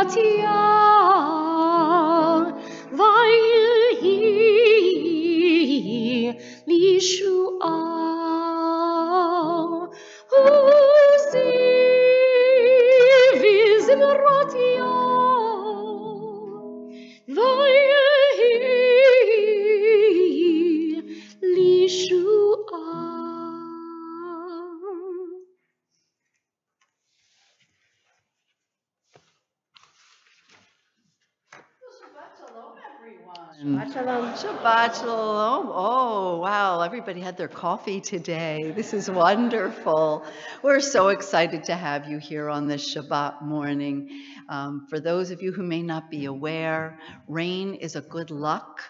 Ratia, weil hi Lishua, Uzi vizim Ratia, weil hi Lishua. Shabbat shalom. Shabbat shalom. Oh, wow. Everybody had their coffee today. This is wonderful. We're so excited to have you here on this Shabbat morning. For those of you who may not be aware, rain is a good luck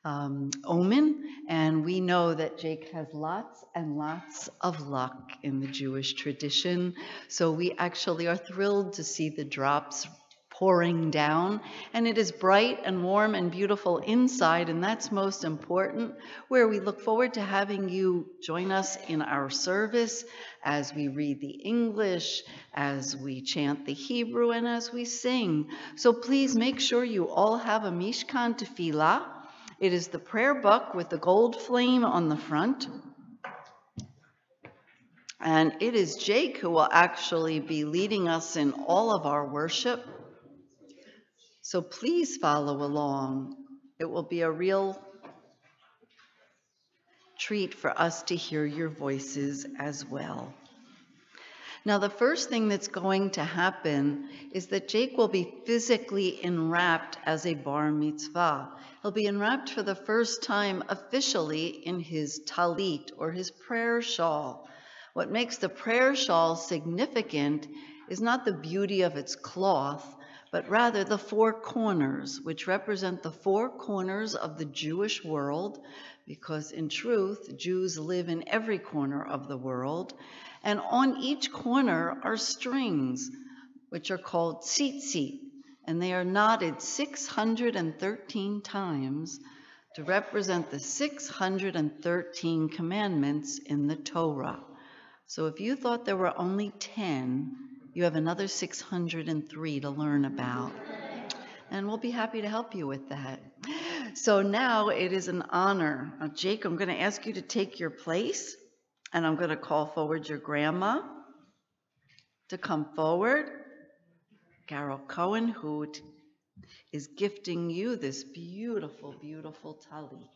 omen, and we know that Jake has lots and lots of luck in the Jewish tradition. So we actually are thrilled to see the drops pouring down, and it is bright and warm and beautiful inside, and that's most important, where we look forward to having you join us in our service as we read the English, as we chant the Hebrew, and as we sing. So please make sure you all have a Mishkan Tefillah. It is the prayer book with the gold flame on the front. And it is Jake who will actually be leading us in all of our worship. So please follow along. It will be a real treat for us to hear your voices as well. Now, the first thing that's going to happen is that Jake will be physically enwrapped as a bar mitzvah. He'll be enwrapped for the first time officially in his talit, or his prayer shawl. What makes the prayer shawl significant is not the beauty of its cloth, but rather the four corners, which represent the four corners of the Jewish world, because in truth, Jews live in every corner of the world. And on each corner are strings, which are called tzitzit, and they are knotted 613 times to represent the 613 commandments in the Torah. So if you thought there were only 10, you have another 603 to learn about. And we'll be happy to help you with that. So now it is an honor. Jake, I'm going to ask you to take your place, and I'm going to call forward your grandma to come forward. Carol Cohen, who is gifting you this beautiful, beautiful talit.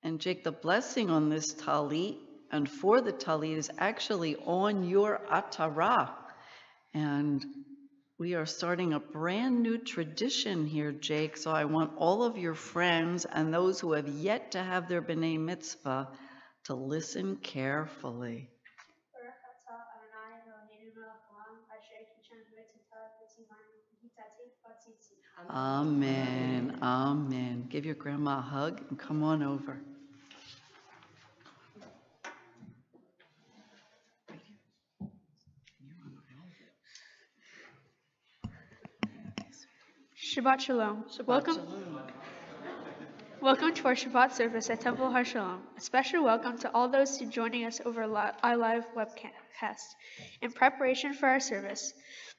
And Jake, the blessing on this talit and for the talit is actually on your atara. And we are starting a brand new tradition here, Jake. So I want all of your friends and those who have yet to have their b'nai mitzvah to listen carefully. Amen. Amen. Give your grandma a hug and come on over. Shabbat Shalom. Welcome to our Shabbat service at Temple Har Shalom. A special welcome to all those who are joining us over our live webcast. In preparation for our service,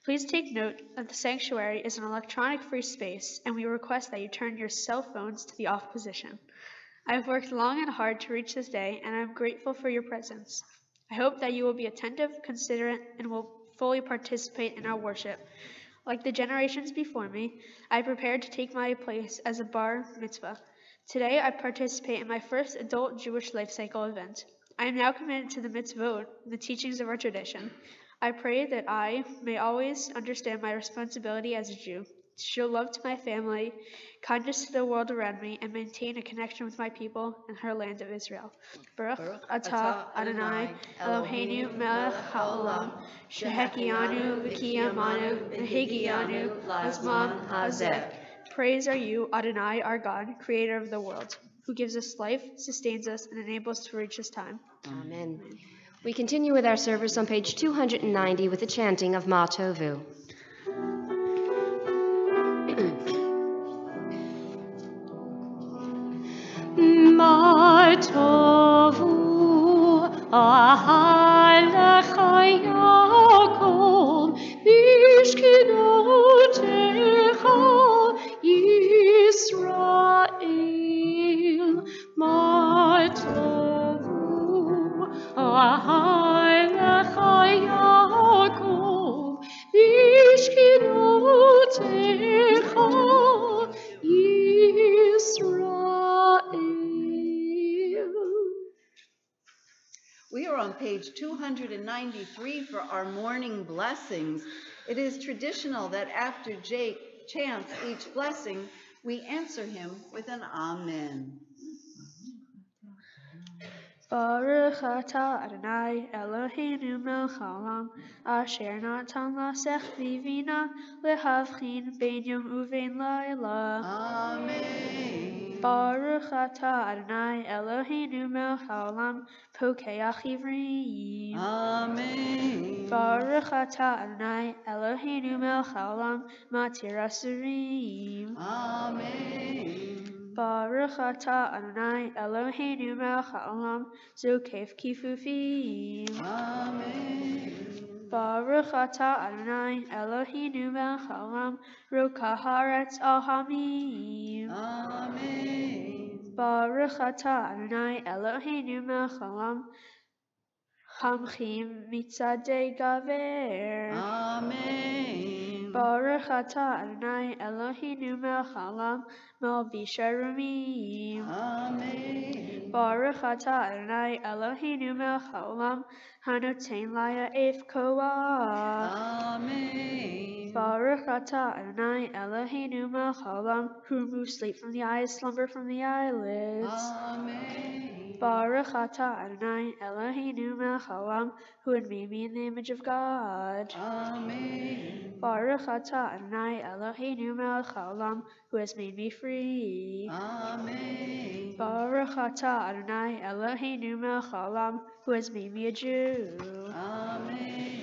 please take note that the sanctuary is an electronic-free space, and we request that you turn your cell phones to the off position. I have worked long and hard to reach this day, and I am grateful for your presence. I hope that you will be attentive, considerate, and will fully participate in our worship. Like the generations before me, I prepared to take my place as a bar mitzvah. Today, I participate in my first adult Jewish life cycle event. I am now committed to the mitzvot, the teachings of our tradition. I pray that I may always understand my responsibility as a Jew, to show love to my family, kindness to the world around me, and maintain a connection with my people and her land of Israel. Baruch atah Adonai Eloheinu melech haolam, shehekianu v'kiyamanu v'higianu lazman hazeh. Praise are you, Adonai, our God, creator of the world, who gives us life, sustains us, and enables us to reach this time. Amen. We continue with our service on page 290 with the chanting of Ma Tovu. Ma Tovu Lecha Yaakov, Bishkinotecha Yisrael. We are on page 293 for our morning blessings. It is traditional that after Jake chants each blessing, we answer him with an Amen. Baruch atah Adonai Eloheinu melech haolam, asher natan lasech vivina lehavchin ben yom uvein laila. Amen. Baruch atah Adonai Eloheinu melech haolam, pokeach ivrim. Amen. Baruch atah Adonai Eloheinu melech haolam, matir asurim. Amen. Baruch atah Adonai Eloheinu melech haolam, zokef kifufim. Amen. Baruch atah Adonai Eloheinu melech haolam, rokah haaretz al hamim. Amen. Baruch atah Adonai Eloheinu melech haolam, hamchim mitzadei gaver. Amen. Baruch atah Adonai Eloheinu melech haolam, malbish arumim. Amen. Baruch atah Adonai Eloheinu melech haolam, hanotein la'ef koach. Amen. Baruch atah Adonai Eloheinu melech haolam, who removes sleep from the eyes, slumber from the eyelids. Amen. Baruch atah Adonai Eloheinu melech haolam, who had made me in the image of God. Amen. Baruch atah Adonai Eloheinu melech haolam, who has made me free. Amen. Baruch atah Adonai Eloheinu melech haolam, who has made me a Jew. Amen.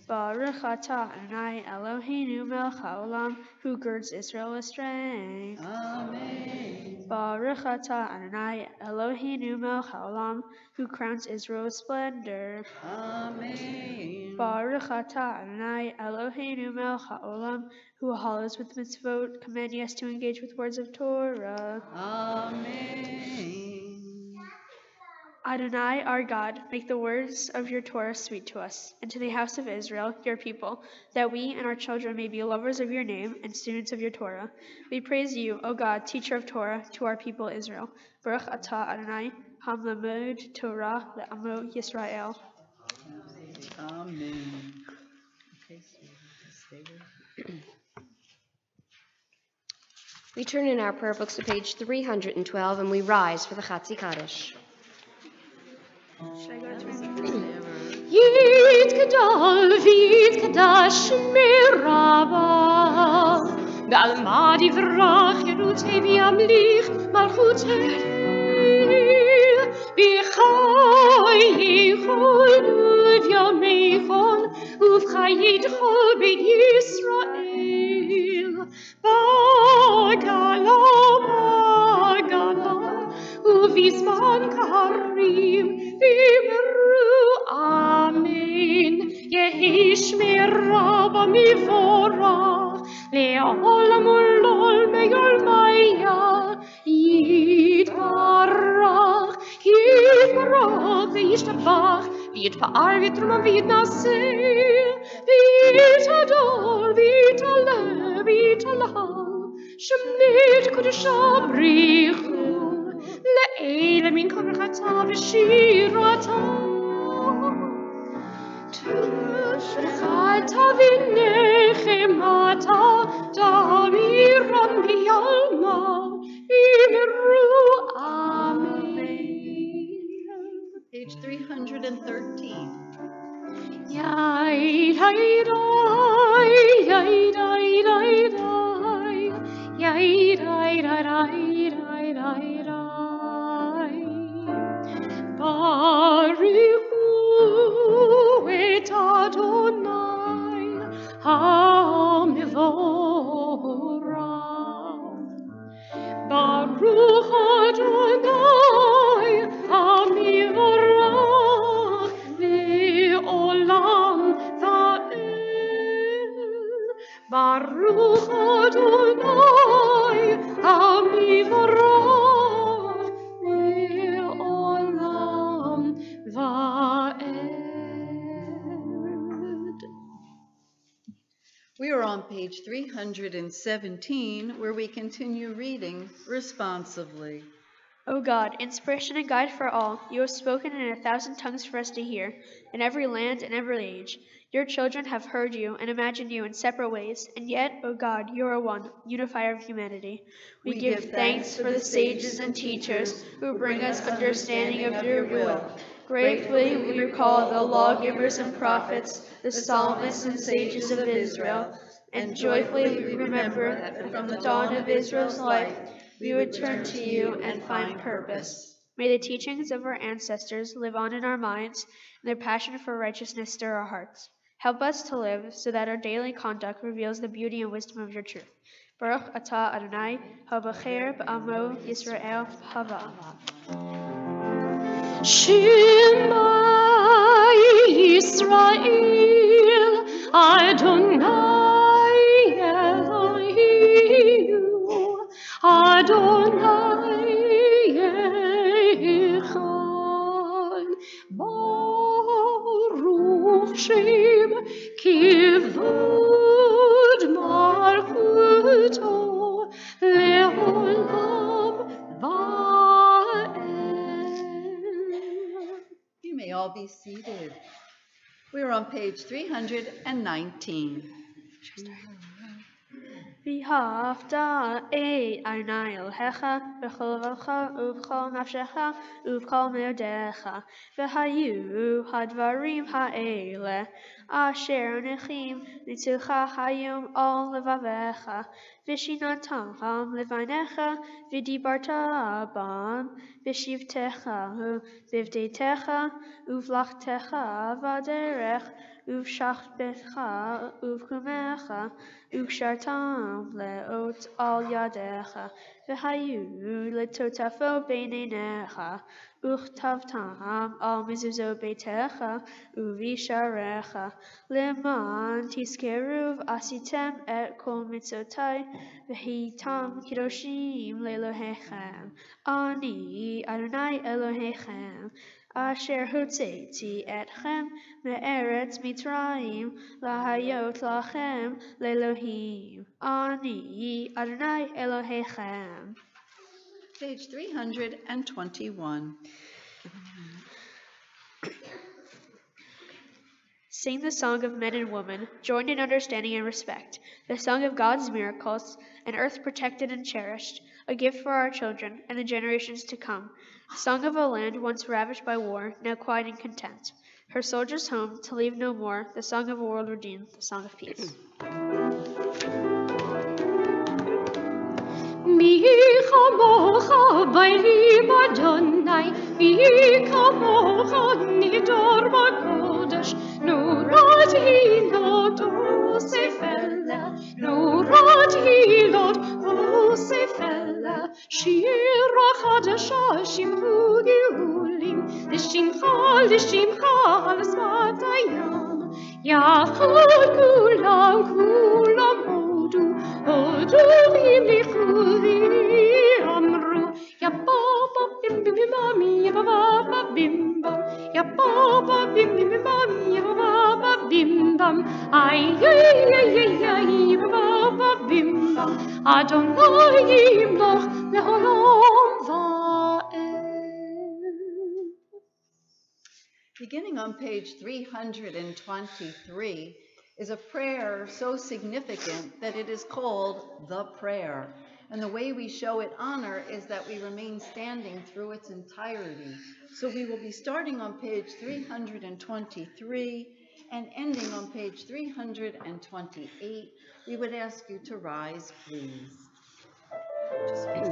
Baruch atah Adonai Eloheinu melech haolam, who girds Israel with strength. Amen. Baruch atah Adonai Eloheinu melech haolam, who crowns Israel with splendor. Amen. Baruch atah Adonai Eloheinu melech haolam, who hallows with mitzvot, commanding us to engage with words of Torah. Amen. Adonai, our God, make the words of your Torah sweet to us, and to the house of Israel, your people, that we and our children may be lovers of your name and students of your Torah. We praise you, O God, teacher of Torah, to our people Israel. Baruch atah Adonai, hamlamed Torah le'amo Yisrael. Amen. Okay, stay there. We turn in our prayer books to page 312 and we rise for the Chatzi Kaddish. Yit Gadol V'Yit Kadash Meraba B'Alma Divrach Yerutei V'Yamlich Malchutei B'Chai Yichol V'Yameichon Uv'Chayidchol B'Yit Yisrael B'Gala Uv'Zman Karim V'Meru Amen Yehi Shmeraba Mivorach Le'olam Ulol Me'Yolmaya Yitbarach V'Yishtabach V'Yitpa'ar V'Yitruma V'Yitnaseh V'Yitadol V'Yitale V'Yitalal Shemit Kodesham Brichu Le'ele min korchata v'shirata Tushchata v'nechemata Damiram v'yalma V'meru Amen. Page 313. Yai, yai, yai, yai, yai, yai, yai, yai, yai, Baruchu et Adonai HaMevorach. Baruch Adonai HaMevorach Le'olam Va'ed. Baruch Adonai HaMevorach on page 317, where we continue reading responsively. O God, inspiration and guide for all, you have spoken in 1,000 tongues for us to hear, in every land and every age. Your children have heard you and imagined you in separate ways, and yet, O God, you are one, unifier of humanity. We give thanks for the sages and teachers who bring us understanding of your will. Gratefully we recall the lawgivers and prophets, the psalmists and sages of Israel, and joyfully we remember that from the dawn of Israel's life, we would turn to you and find purpose. May the teachings of our ancestors live on in our minds, and their passion for righteousness stir our hearts. Help us to live so that our daily conduct reveals the beauty and wisdom of your truth. Baruch atah Adonai, habacher b'amo Yisrael hava. Shema Yisrael, Adonai Eloheinu, Adonai Echad, Baruch Shem Kivod Malchuto Leolam Va'ed. You may all be seated. We're on page 319. V'havta et Adonai Elohecha b'chol levacha u'b'chol nafshecha u'b'chol meodecha v'hayu hadvarim ha'ele asher nechim nitzucha hayom al levavecha v'shinatam levanecha v'dibarta bam v'shivtecha v'vdetecha uvlachtecha v'aderech uv'shachbecha uv'kumecha Ukshartam leot al yadecha, v'hayu letotafo beinenecha, uchtavtam al mezuzot beitecha, uvisharecha, leman tiskeruv asitem et kol mitzotai, v'hitam kidoshim lelohechem, ani Adonai Elohechem, asher hotzeti etchem me'eretz Mitzrayim lahayot lachem lelohim. Ani Adonai Elohechem. Page 321. Sing the song of men and women, joined in understanding and respect, the song of God's miracles, an earth protected and cherished, a gift for our children and the generations to come, the song of a land once ravaged by war, now quiet and content, her soldiers home to leave no more, the song of a world redeemed, the song of peace. Mi chamocha b'lim Adonai, mi chamocha nidor b'kodesh, nurat hilot usefella, nurat hilot usefella, shira chadasha shimchu gehulim, l'shimcha al sfat hayam, yachad kulam hodu, hodu imlichuli amru, ya baba bim bim bim mami, ya baba bim bam, ya baba bim bim bim mami, ya baba bim bam, ay ay ay ay ay, ya baba bim bam, Adonai yimloch leolam va'ed. Beginning on page 323 is a prayer so significant that it is called the prayer. And the way we show it honor is that we remain standing through its entirety. So we will be starting on page 323 and ending on page 328. We would ask you to rise, please. Just face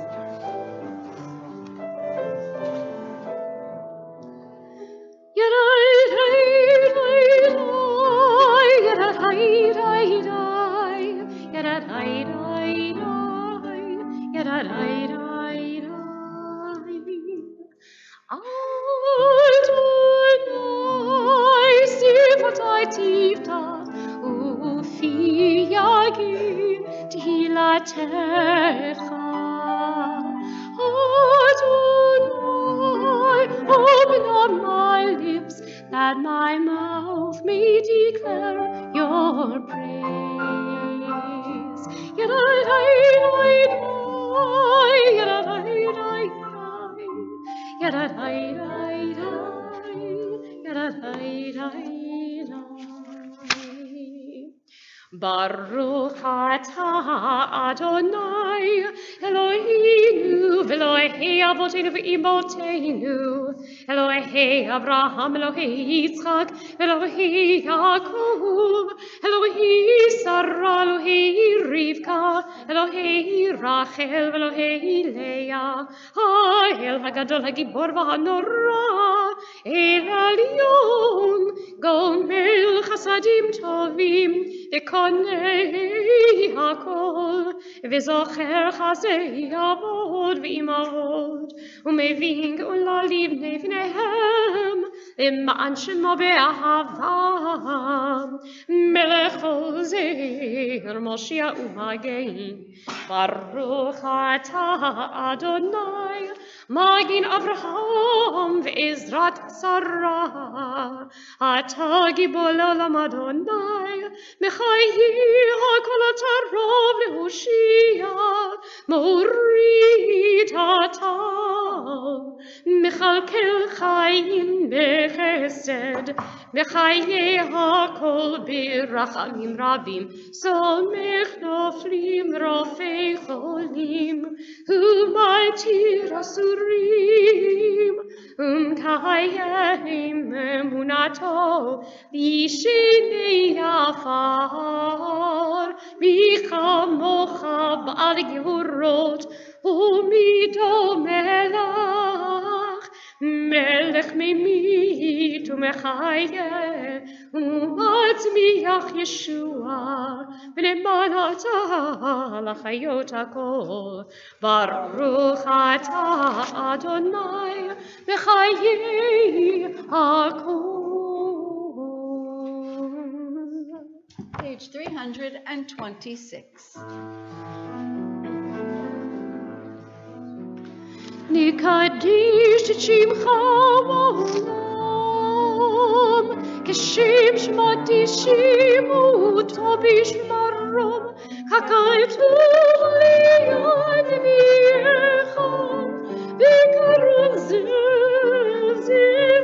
Open up my lips that my mouth may declare your praise. Baruch atah Adonai Eloheinu v'Elohei Avotenu v'Imotenu Elohei Avraham Elohei Yitzchak Elohei Yaakov Elohei Sarah Elohei Rivka Elohei Rachel v'Elohei Leah Ha'el Hagadol Hagibor v'Hanora El Elyon Gomel Chasadim Tovim V'konei hakol, v'zocher chasei avod v'imahod, u'mevin geula livnei v'nehem, למען שמו באהבה, מלך כל זר, מושיע ומגן. ברוך אתה אדוני, מגן אברהם ועזרת שרה. אתה גיבור לעולם אדוני, מחיי הכל אתה רוב להושיע, מוריד אתה, מכלכל חיים בחסד, מחיי הכל ברחמים רבים, סומך נופלים רופא חולים, ומתיר אסורים, ומקיים אמונתו בישני עפר, מי כמוך בעל גבורות ומידו מלך, מלך ממית ומחיה ומצמיח ישוע, ונאמנת לחיות הכל. ברוך אתה אדוני בחיי הכל. Page 326. נקדיש את שמך בעולם, כשם שמקדישים אותו בשמרום, ככתוב ליד אביך, וקרוב זה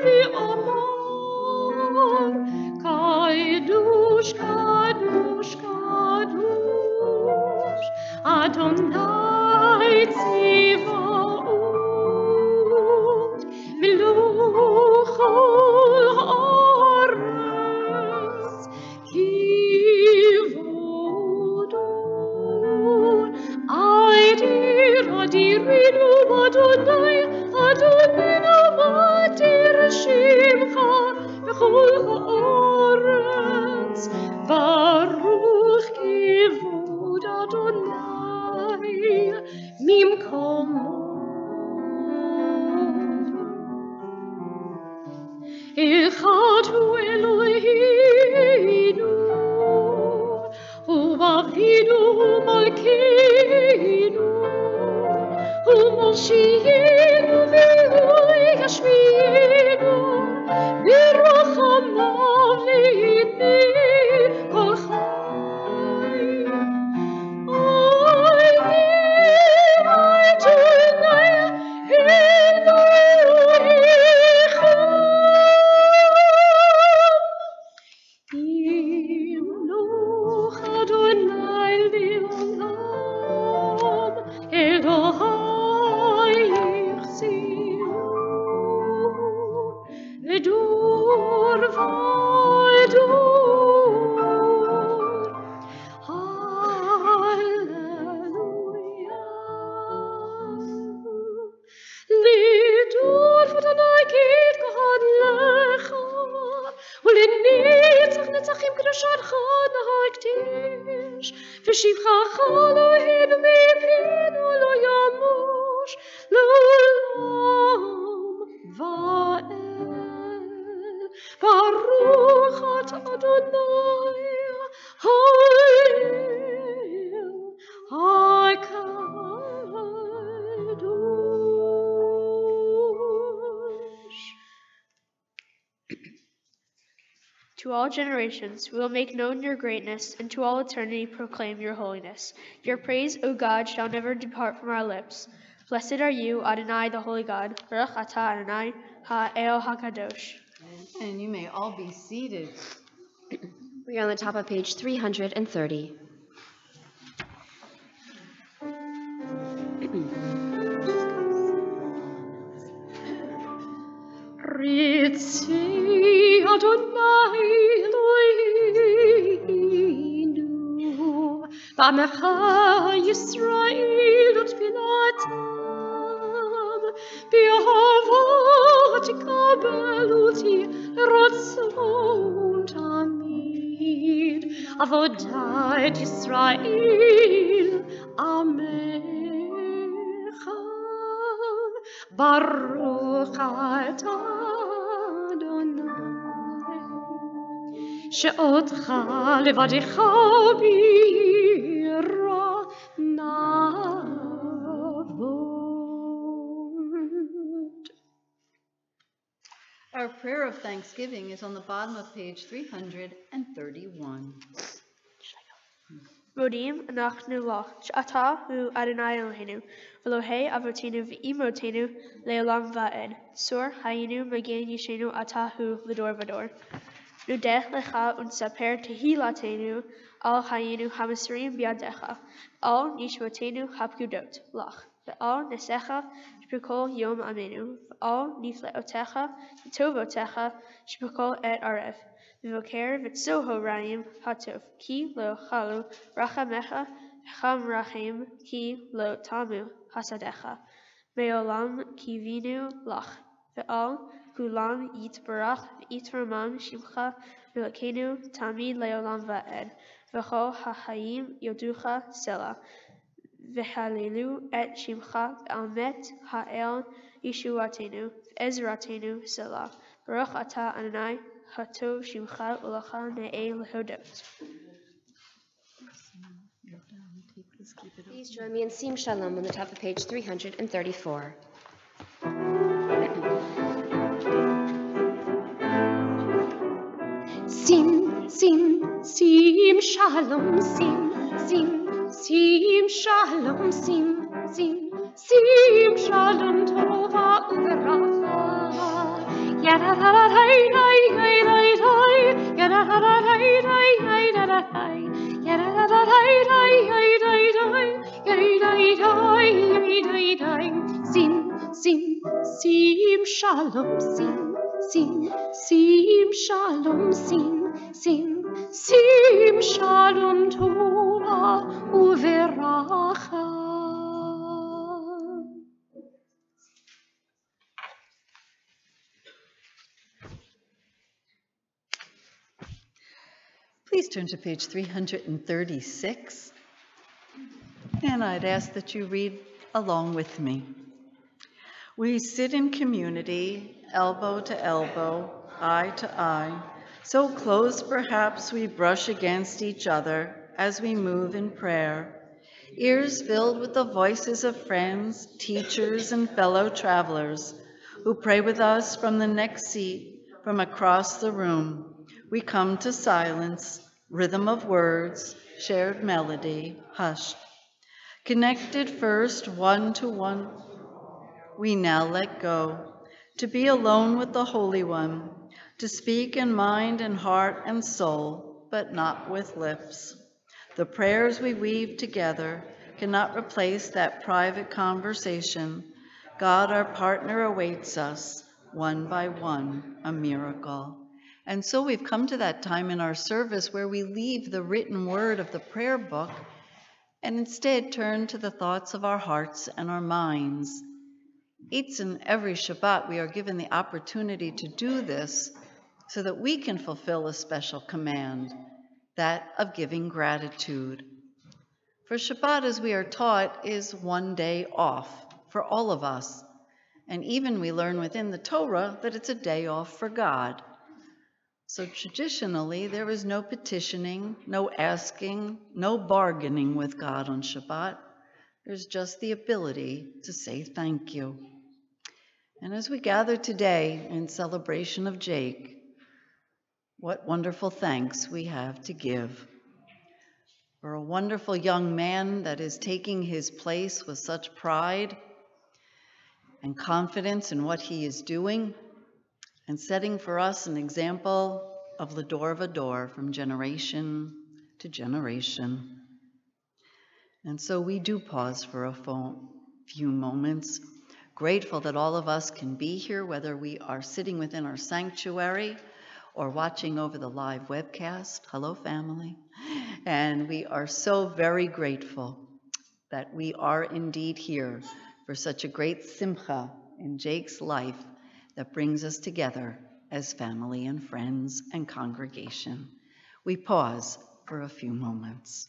ואמר, קדוש קדוש קדוש אדוני צבאות מלוך כל הארץ כבודו. אדירנו אדוני אדוננו מתיר שמך בכל הארץ, ברוך כבוד אדוני ממקומו. אחד הוא אלוהינו, הוא אבינו ומלכנו, הוא מושיענו והוא ישמיענו, ברחמיו לעתים כל חי. ושבחך אלוהינו מפינו לא ימוש לעולם ועד. ברוך אתה אדוני האל הקדוש. To all generations, we will make known your greatness, and to all eternity proclaim your holiness. Your praise, O God, shall never depart from our lips. Blessed are you, Adonai, the holy God. Baruch atah Adonai, ha'el hakadosh. And you may all be seated. We are on the top of page 330. Ritzi Adonai Eloheinu, B'amecha Yisrael utfilatam, B'ahava tikabel uti ratzon tamid, Avodat Yisrael, Amecha. Baruch atah Adonai, she'otcha levadecha bira navod. Our prayer of thanksgiving is on the bottom of page 331. Modim anachnu lach, she'atah hu Adonai Eloheinu, Elohei avotenu v'imotenu le'olam va'ed. Sur hayinu magen yishenu atah hu l'dor v'dor. Nudech lecha unsaper tehilatenu al hayinu hamasrim biadecha, al nishmotenu hapkudot lach, ve'al nesecha shpekol yom amenu, ve'al nifleotecha v'tovotecha shpekol et arev. V'voker v'tzoho rayim hatov, ki lo chalu rachamecha cham rachim, ki lo tamu hasadecha. Me'olam kivinu lach, ve'al kulam yitbarach v'yitramam shimcha v'lakenu tamid le'olam va'ed. V'chol ha'chayim yoducha selah. V'halilu et shimcha v'almet ha'el yeshuatenu v'ezratenu selah. Baruch atah Adonai hatov shimcha u'lacha ne'eh lehodot. Please join me in Sim Shalom on the top of page 334. Sim, sim, sim, shalom, sim, sim, sim, shalom, sim, sim, sim, shalom, tova uveracha. Yada da da da da da da, yada da da da da da da, yada da da da da da. Sim, sim, sim, shalom, sim, sim, sim, shalom, sim, sim, sim, shalom, tova uveracha. Please turn to page 336, and I'd ask that you read along with me. We sit in community, elbow to elbow, eye to eye, so close perhaps we brush against each other as we move in prayer, ears filled with the voices of friends, teachers, and fellow travelers who pray with us from the next seat, from across the room. We come to silence, rhythm of words, shared melody, hushed. Connected first, one to one, we now let go, to be alone with the Holy One, to speak in mind and heart and soul, but not with lips. The prayers we weave together cannot replace that private conversation. God, our partner, awaits us, one by one, a miracle. And so we've come to that time in our service where we leave the written word of the prayer book and instead turn to the thoughts of our hearts and our minds. Each and every Shabbat, we are given the opportunity to do this so that we can fulfill a special command, that of giving gratitude. For Shabbat, as we are taught, is one day off for all of us. And even we learn within the Torah that it's a day off for God. So traditionally, there is no petitioning, no asking, no bargaining with God on Shabbat. There's just the ability to say thank you. And as we gather today in celebration of Jake, What wonderful thanks we have to give for a wonderful young man that is taking his place with such pride and confidence in what he is doing and setting for us an example of Lador Vador from generation to generation. And so we do pause for a few moments, grateful that all of us can be here, whether we are sitting within our sanctuary or watching over the live webcast. Hello, family. And we are so very grateful that we are indeed here for such a great simcha in Jake's life that brings us together as family and friends and congregation. We pause for a few moments.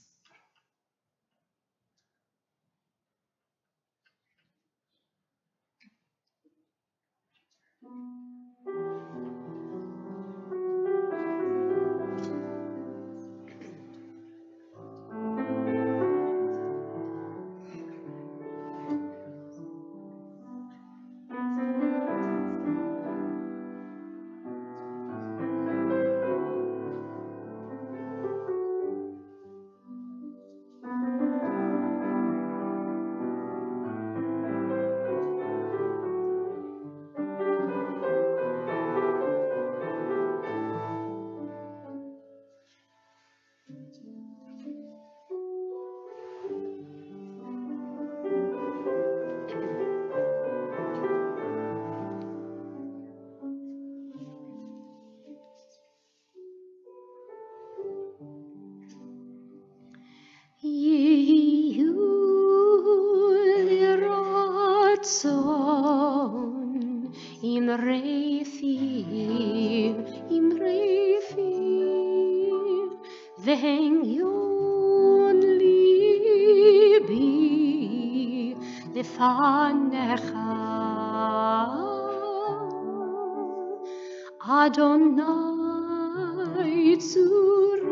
Adonai tzuri,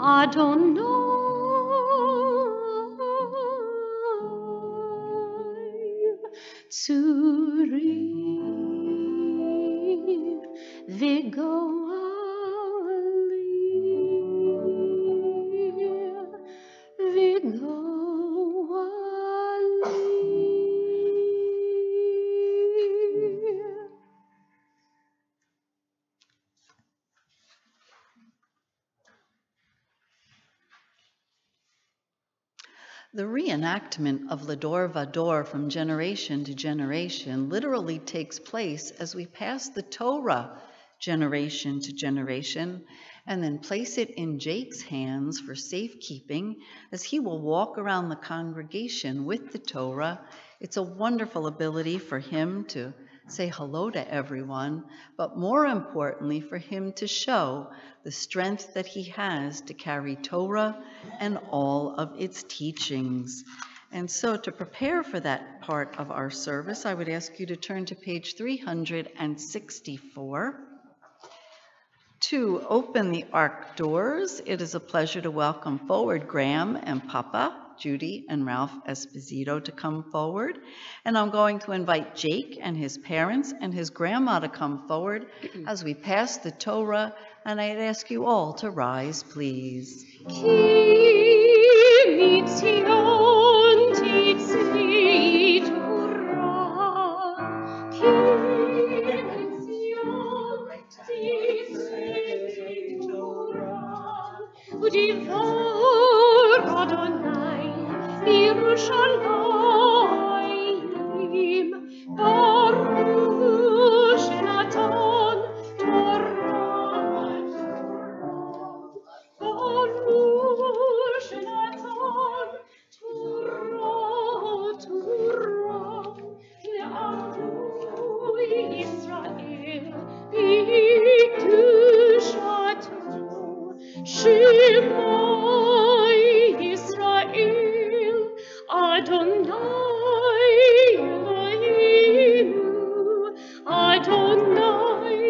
Adonai tzuri, v'goali, The reenactment of Lador Vador from generation to generation literally takes place as we pass the Torah generation to generation and then place it in Jake's hands for safekeeping as he will walk around the congregation with the Torah. It's a wonderful ability for him to say hello to everyone, but more importantly for him to show the strength that he has to carry Torah and all of its teachings. And so to prepare for that part of our service, I would ask you to turn to page 364. To open the ark doors, it is a pleasure to welcome forward Graham and Papa, Judy and Ralph Esposito to come forward. And I'm going to invite Jake and his parents and his grandma to come forward as we pass the Torah. And I'd ask you all to rise, please. Ki mitzion titzli Torah, ki mitzion titzli Torah, udivar Adonai Yerushalayim, Baruch Natan Torah, Baruch Natan Torah, Torah, le'amu Yisrael, b'kedushato, Shema Yisrael, Adonai Eloheinu, Adonai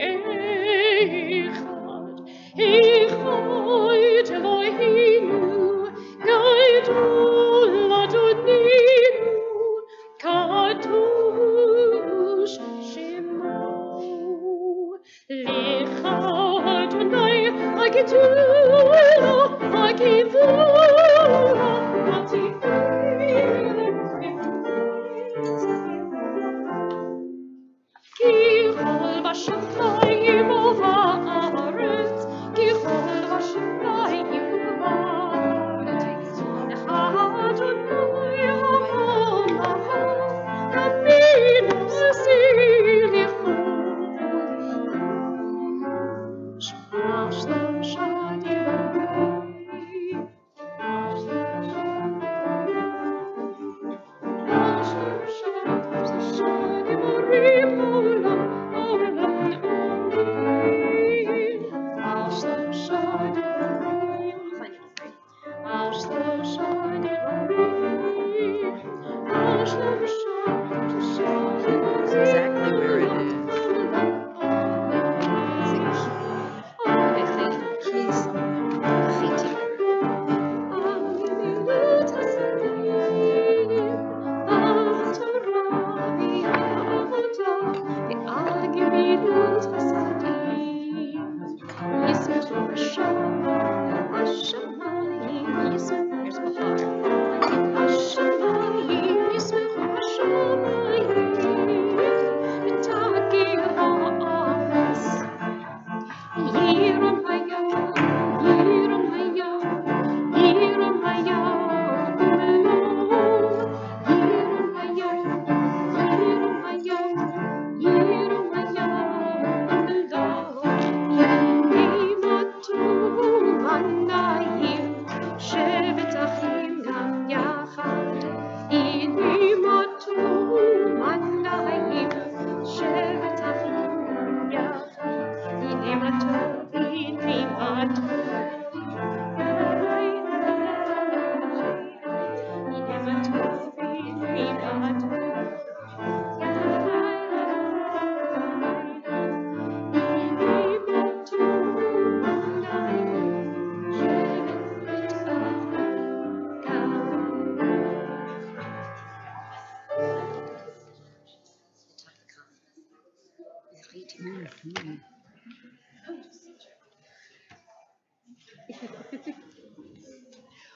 Echad, Echad Eloheinu, Gadol Adonenu, Kadosh Shemo, Exactly where it is. It's a key something.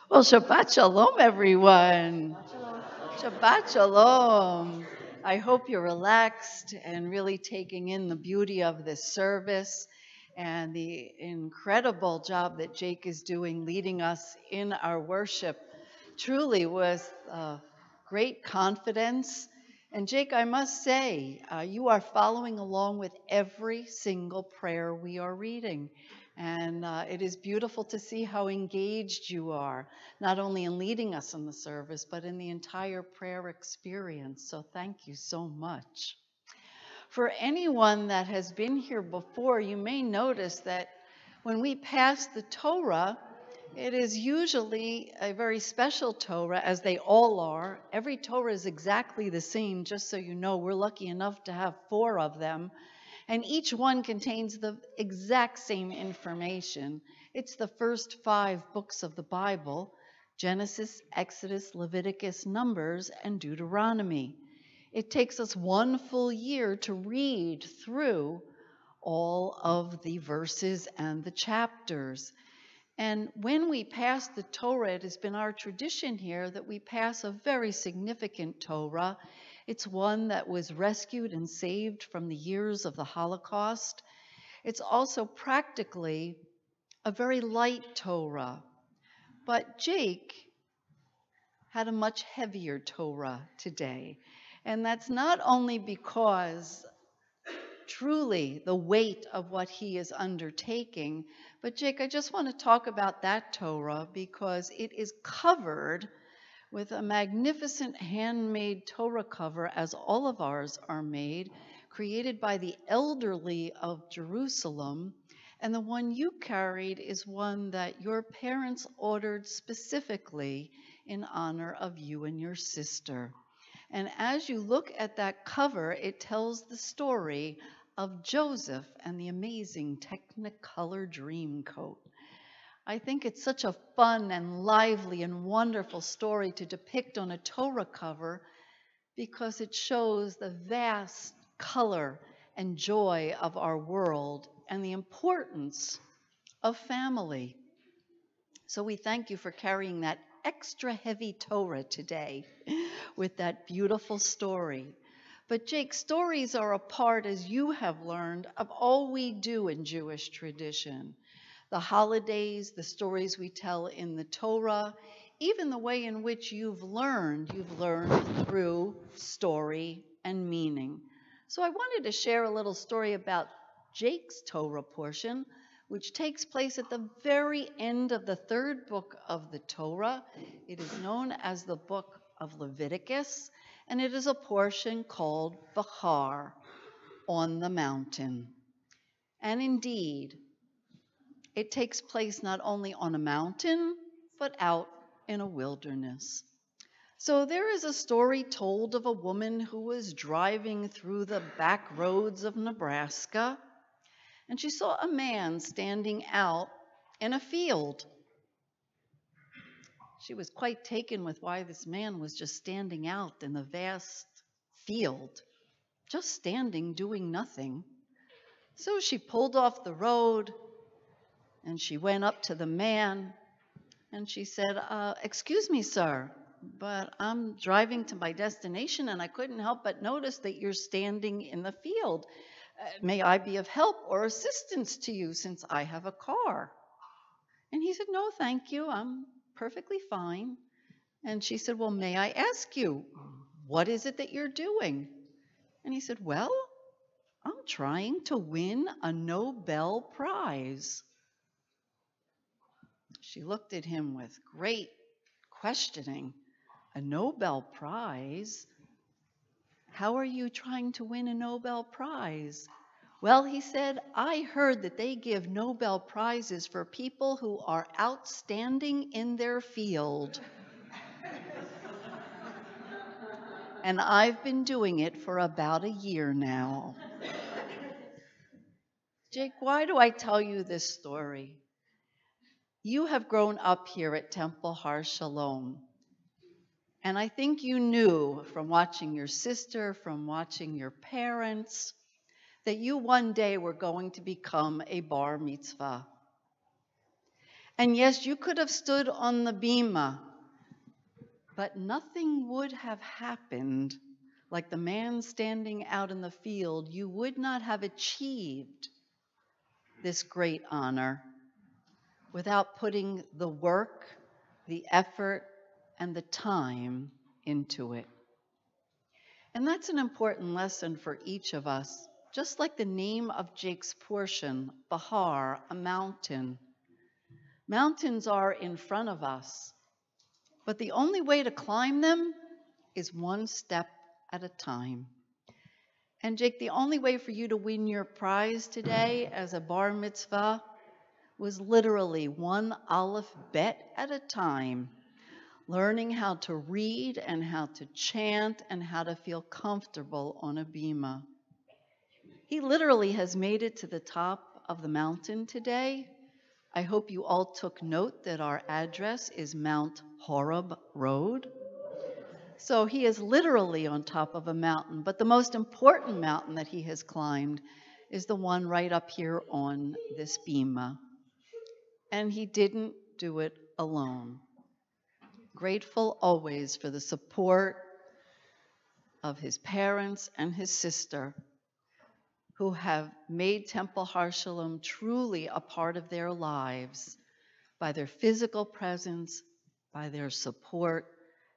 Well, Shabbat Shalom, everyone. Shabbat Shalom. I hope you're relaxed and really taking in the beauty of this service and the incredible job that Jake is doing leading us in our worship. Truly with great confidence. And Jake, I must say, you are following along with every single prayer we are reading. And it is beautiful to see how engaged you are, not only in leading us in the service, but in the entire prayer experience. So thank you so much. For anyone that has been here before, you may notice that when we pass the Torah, it is usually a very special Torah, as they all are. Every Torah is exactly the same, just so you know. We're lucky enough to have 4 of them. And each one contains the exact same information. It's the first 5 books of the Bible: Genesis, Exodus, Leviticus, Numbers, and Deuteronomy. It takes us 1 full year to read through all of the verses and the chapters. And when we pass the Torah, it has been our tradition here that we pass a very significant Torah. It's one that was rescued and saved from the years of the Holocaust. It's also practically a very light Torah. But Jake had a much heavier Torah today. And that's not only because truly the weight of what he is undertaking. But Jake, I just want to talk about that Torah because it is covered with a magnificent handmade Torah cover, as all of ours are made, created by the elderly of Jerusalem. And the one you carried is one that your parents ordered specifically in honor of you and your sister. And as you look at that cover, it tells the story of Joseph and the amazing Technicolor Dreamcoat. I think it's such a fun and lively and wonderful story to depict on a Torah cover because it shows the vast color and joy of our world and the importance of family. So we thank you for carrying that extra heavy Torah today with that beautiful story. But Jake, stories are a part, as you have learned, of all we do in Jewish tradition. The holidays, the stories we tell in the Torah, even the way in which you've learned through story and meaning. So I wanted to share a little story about Jake's Torah portion, which takes place at the very end of the third book of the Torah. It is known as the book of Leviticus, and it is a portion called Bahar, on the mountain. And indeed, it takes place not only on a mountain, but out in a wilderness. So there is a story told of a woman who was driving through the back roads of Nebraska, and she saw a man standing out in a field. She was quite taken with why this man was just standing out in the vast field, just standing, doing nothing. So she pulled off the road, and she went up to the man, and she said, "Excuse me, sir, but I'm driving to my destination, and I couldn't help but notice that you're standing in the field. May I be of help or assistance to you since I have a car?" And he said, "No, thank you. I'm perfectly fine." And she said, "Well, may I ask you, what is it that you're doing?" And he said, "Well, I'm trying to win a Nobel Prize." She looked at him with great questioning. "A Nobel Prize? How are you trying to win a Nobel Prize?" "Well," he said, "I heard that they give Nobel Prizes for people who are outstanding in their field. And I've been doing it for about a year now." Jake, why do I tell you this story? You have grown up here at Temple Har Shalom. And I think you knew from watching your sister, from watching your parents, that you one day were going to become a bar mitzvah. And yes, you could have stood on the bima, but nothing would have happened like the man standing out in the field. You would not have achieved this great honor without putting the work, the effort, and the time into it. And that's an important lesson for each of us. Just like the name of Jake's portion, Bahar, a mountain. Mountains are in front of us, but the only way to climb them is one step at a time. And Jake, the only way for you to win your prize today as a bar mitzvah was literally one aleph bet at a time, learning how to read and how to chant and how to feel comfortable on a bima. He literally has made it to the top of the mountain today. I hope you all took note that our address is Mount Horeb Road. So he is literally on top of a mountain, but the most important mountain that he has climbed is the one right up here on this bima. And he didn't do it alone. Grateful always for the support of his parents and his sister, who have made Temple Har Shalom truly a part of their lives by their physical presence, by their support,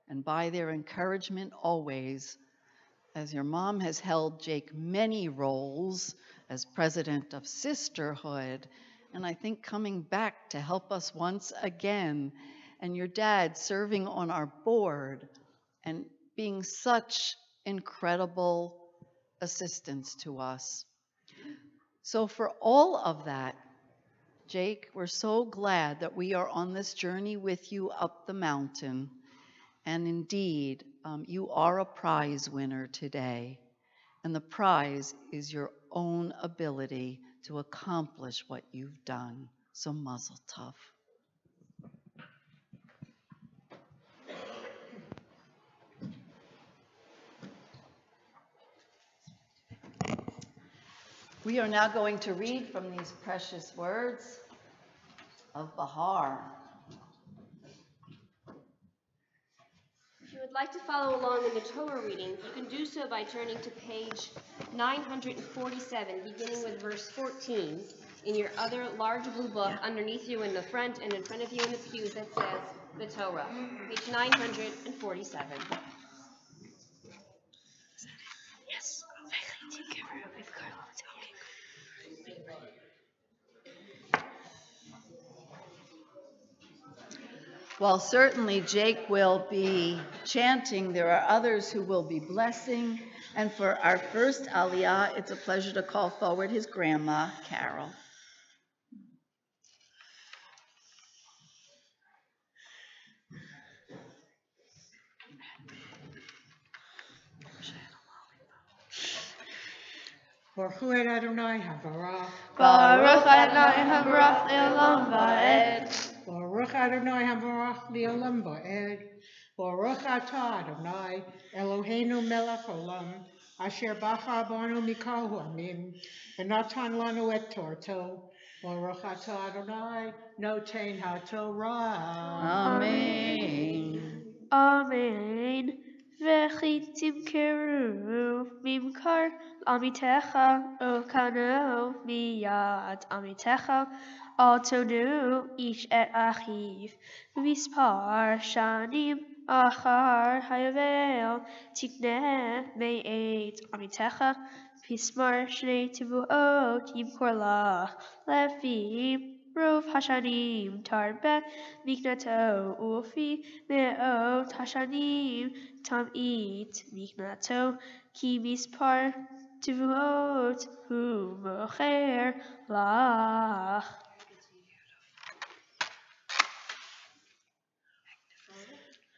and by their encouragement always, as your mom has held Jake many roles as president of Sisterhood, and I think coming back to help us once again, and your dad serving on our board and being such incredible assistance to us. So for all of that, Jake, we're so glad that we are on this journey with you up the mountain. And indeed, you are a prize winner today. And the prize is your own ability to accomplish what you've done. So mazel tov. We are now going to read from these precious words. of Bahar. If you would like to follow along in the Torah reading, you can do so by turning to page 947, beginning with verse 14, in your other large blue book underneath you in the front and in front of you in the pews that says the Torah, page 947. Yes. While certainly Jake will be chanting, there are others who will be blessing. And for our first Aliyah, it's a pleasure to call forward his grandma, Carol. Baruch Hu Adonai Habarach. Baruch Adonai Habarach Le'olam Va'ed. Baruch Adonai Habarach Le'olam Va'ed. Baruch Atah Adonai Eloheinu Melech Olam Asher Bachar Banu Mikol Ha'amim V'natan Lanu Et Torto. Baruch Atah Adonai Noten HaTorah. Amen. Amen. V'chi timkeru mimkar amitecha o kano miyad amitecha al tonu ish et achiv v'mispar shanim achar hayavel tikneh me'et amitecha v'mismar shnei tivuot yimkor lach lefi Rov Hashanim Tarbe Miknato Ufi Me'ot Hashanim Tam'it Miknato Ki Mispar Tivuot Hu Mocher Lach.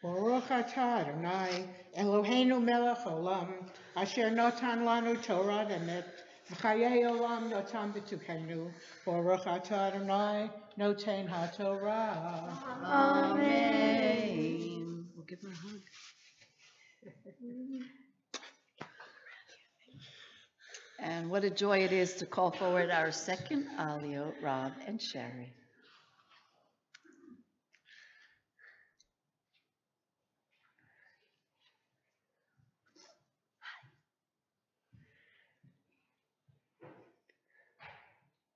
Baruch Atah Adonai Eloheinu Melech Olam Asher Notan Lanu Torah Emet V'chayei Olam Notan B'tukenu Baruch Atah Adonai Noten HaTorah. Amen. We'll give her a hug. And what a joy it is to call forward our second Aliyah, Rob and Sherry.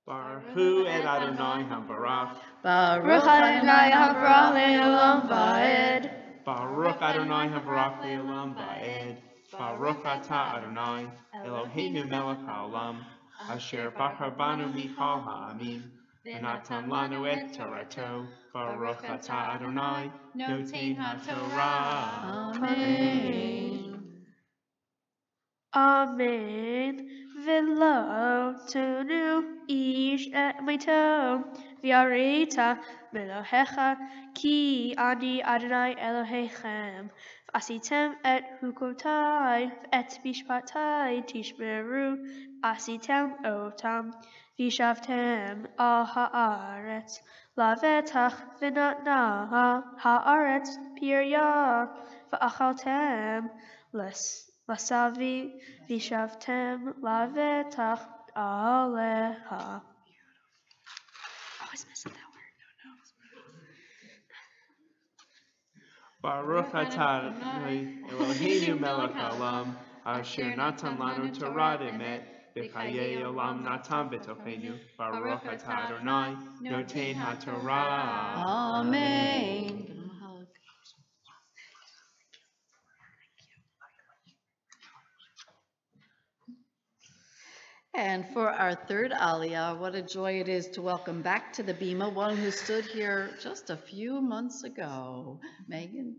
Baruch Hu et Adonai Habarach. Baruch Adonai Habarach Le'olam Va'ed. Baruch Adonai Habarach Le'olam Va'ed. Baruch Atah Adonai Eloheinu Melech Haolam Asher Bachar Banu Mikol Ha'amim V'natan Lanu Et Torato. Baruch Atah Adonai Noten HaTorah. Amen. Amen. V'lo tonu ish et mito v'yarita melohecha ki ani Adonai Elohechem v'asitem et hukotai v'et mishpatai tishmeru asitem otam v'shavtem al haaretz lavetach v'natna haaretz pirya v'achaltem Lasavi vishavtem lavetach aleha. Always missing that word. Baruch Atah Adonai Eloheinu Melech Haolam Asher Natan Lanu Torah Emet V'chayei Olam Natan B'tochenu. Baruch Atah Adonai Noten HaTorah. Amen. Give him a hug. And for our third Aliyah, what a joy it is to welcome back to the Bima one who stood here just a few months ago, Megan.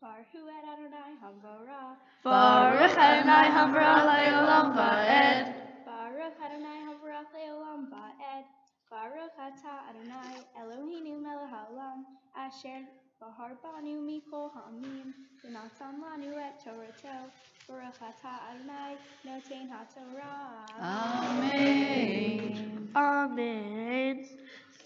Baruch Hu Adonai Habarach. Baruch Adonai Habarach Le'olam Va'ed. Baruch Adonai Habarach Le'olam Va'ed. Baruch Atah Adonai Eloheinu Melech Haolam Asher Bachar Banu Mikol Ha'amim V'natan Lanu Et Torato. Baruch Atah Adonai Noten HaTorah. Amen. Amen.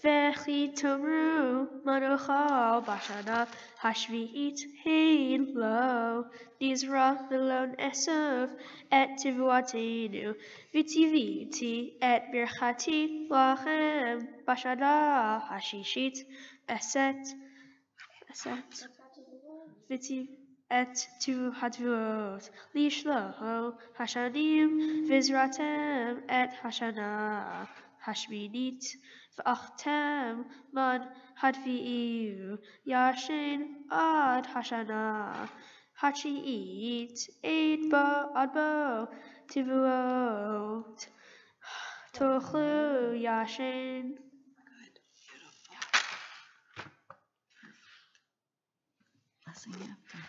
וכי תאמרו מה נאכל בשנה השביעית הן לא נזרע ולא נאסוף את תבואתנו וציוויתי את ברכתי לכם בשנה השישית את התבואות לשלוח השנים וזרעתם את השנה השמינית ואכלתם מן הדביעו ישן עד השנה התשיעית עד בו תבואות תאכלו ישן. Blessing after.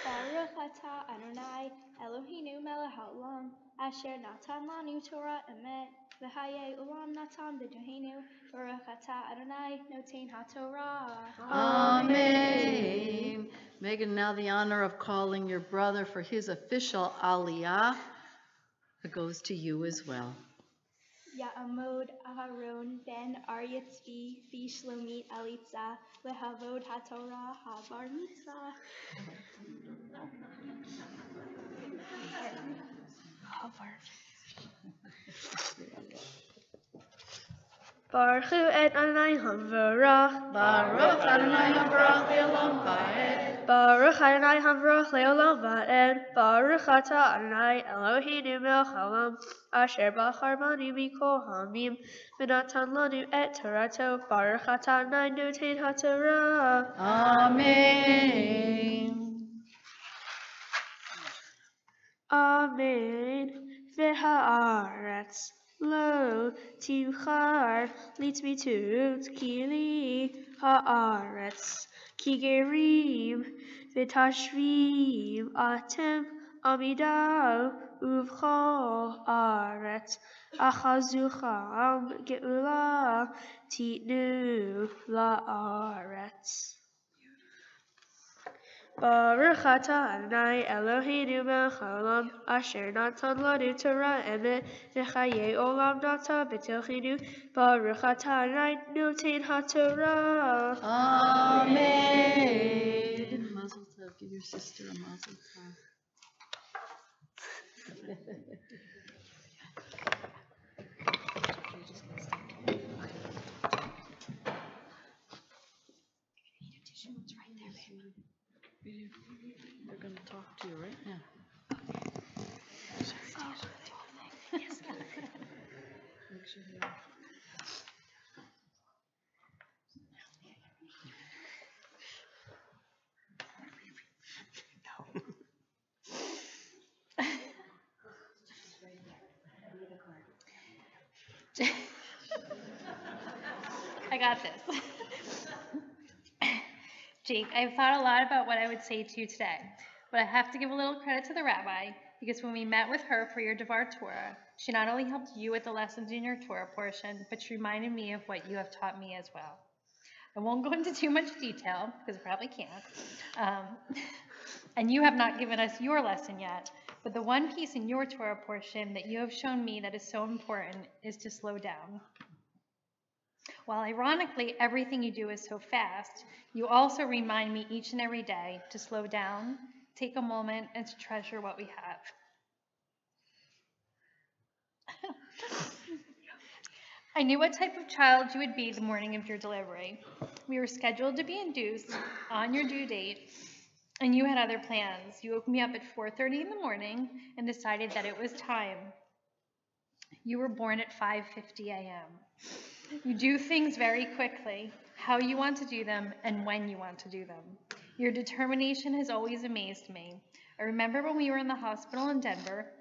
Baruch atah Adonai Eloheinu melech haolam asher natan lanu Torah emet v'hayei olam natan b'doheinu Baruch atah Adonai noten haTorah. Amen. Megan, now the honor of calling your brother for his official aliyah goes to you as well. Ya'amod Aharon ben Arya Tzvi fi Shlomit Alitza lehavod haTorah habar mitzvah. Baruch et Adonai Havarach. Baruch Adonai Havarach le'olam va'ed. Baruch Adonai Havarach le'olam va'ed. Baruch atah Adonai Eloheinu melech haolam asher bachar banu mikol ha'amim v'natan lanu et Torato. Baruch atah Adonai noten haTorah. Amen. Amen. V'ha'aretz lo tibchar litzmitut ki li ha'aretz ki gerim v'tashvim atem amidav uvchol aretz achazucham geula titnu la'aretz. Baruch atah Adonai Eloheinu melech haolam asher natan lanu Torah emet v'chayei olam natan b'tochenu. Baruch atah Adonai noten haTorah. Amen. Mazel tov. Give your sister a mazel tov. They're going to talk to you right now. Make sure you I got this. Jake, I've thought a lot about what I would say to you today, but I have to give a little credit to the rabbi, because when we met with her for your Devar Torah, she not only helped you with the lessons in your Torah portion, but she reminded me of what you have taught me as well. I won't go into too much detail, because I probably can't. And you have not given us your lesson yet, but the one piece in your Torah portion that you have shown me that is so important is to slow down. While ironically everything you do is so fast, you also remind me each and every day to slow down, take a moment, and to treasure what we have. I knew what type of child you would be the morning of your delivery. We were scheduled to be induced on your due date, and you had other plans. You woke me up at 4:30 in the morning and decided that it was time. You were born at 5:50 a.m. You do things very quickly, how you want to do them and when you want to do them. Your determination has always amazed me. I remember when we were in the hospital in Denver,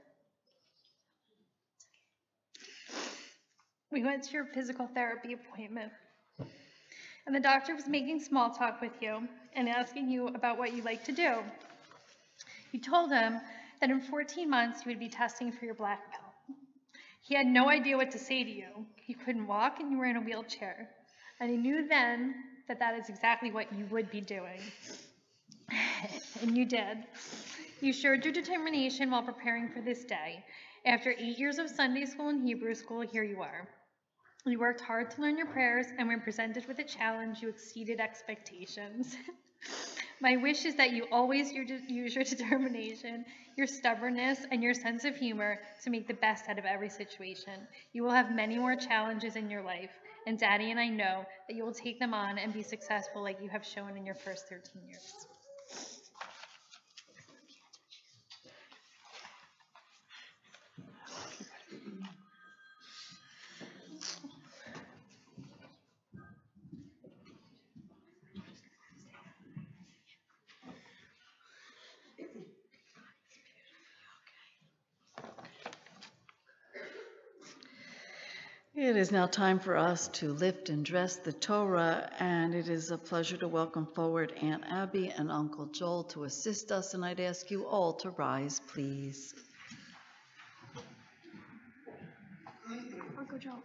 we went to your physical therapy appointment, and the doctor was making small talk with you and asking you about what you like to do. You told him that in 14 months you would be testing for your black belt. He had no idea what to say to you. You couldn't walk and you were in a wheelchair. And he knew then that that is exactly what you would be doing. And you did. You showed your determination while preparing for this day. After 8 years of Sunday school and Hebrew school, here you are. You worked hard to learn your prayers, and when presented with a challenge, you exceeded expectations. My wish is that you always use your determination, your stubbornness, and your sense of humor to make the best out of every situation. You will have many more challenges in your life, and Daddy and I know that you will take them on and be successful like you have shown in your first 13 years. It is now time for us to lift and dress the Torah, and it is a pleasure to welcome forward Aunt Abby and Uncle Joel to assist us, and I'd ask you all to rise, please. Uncle Joe.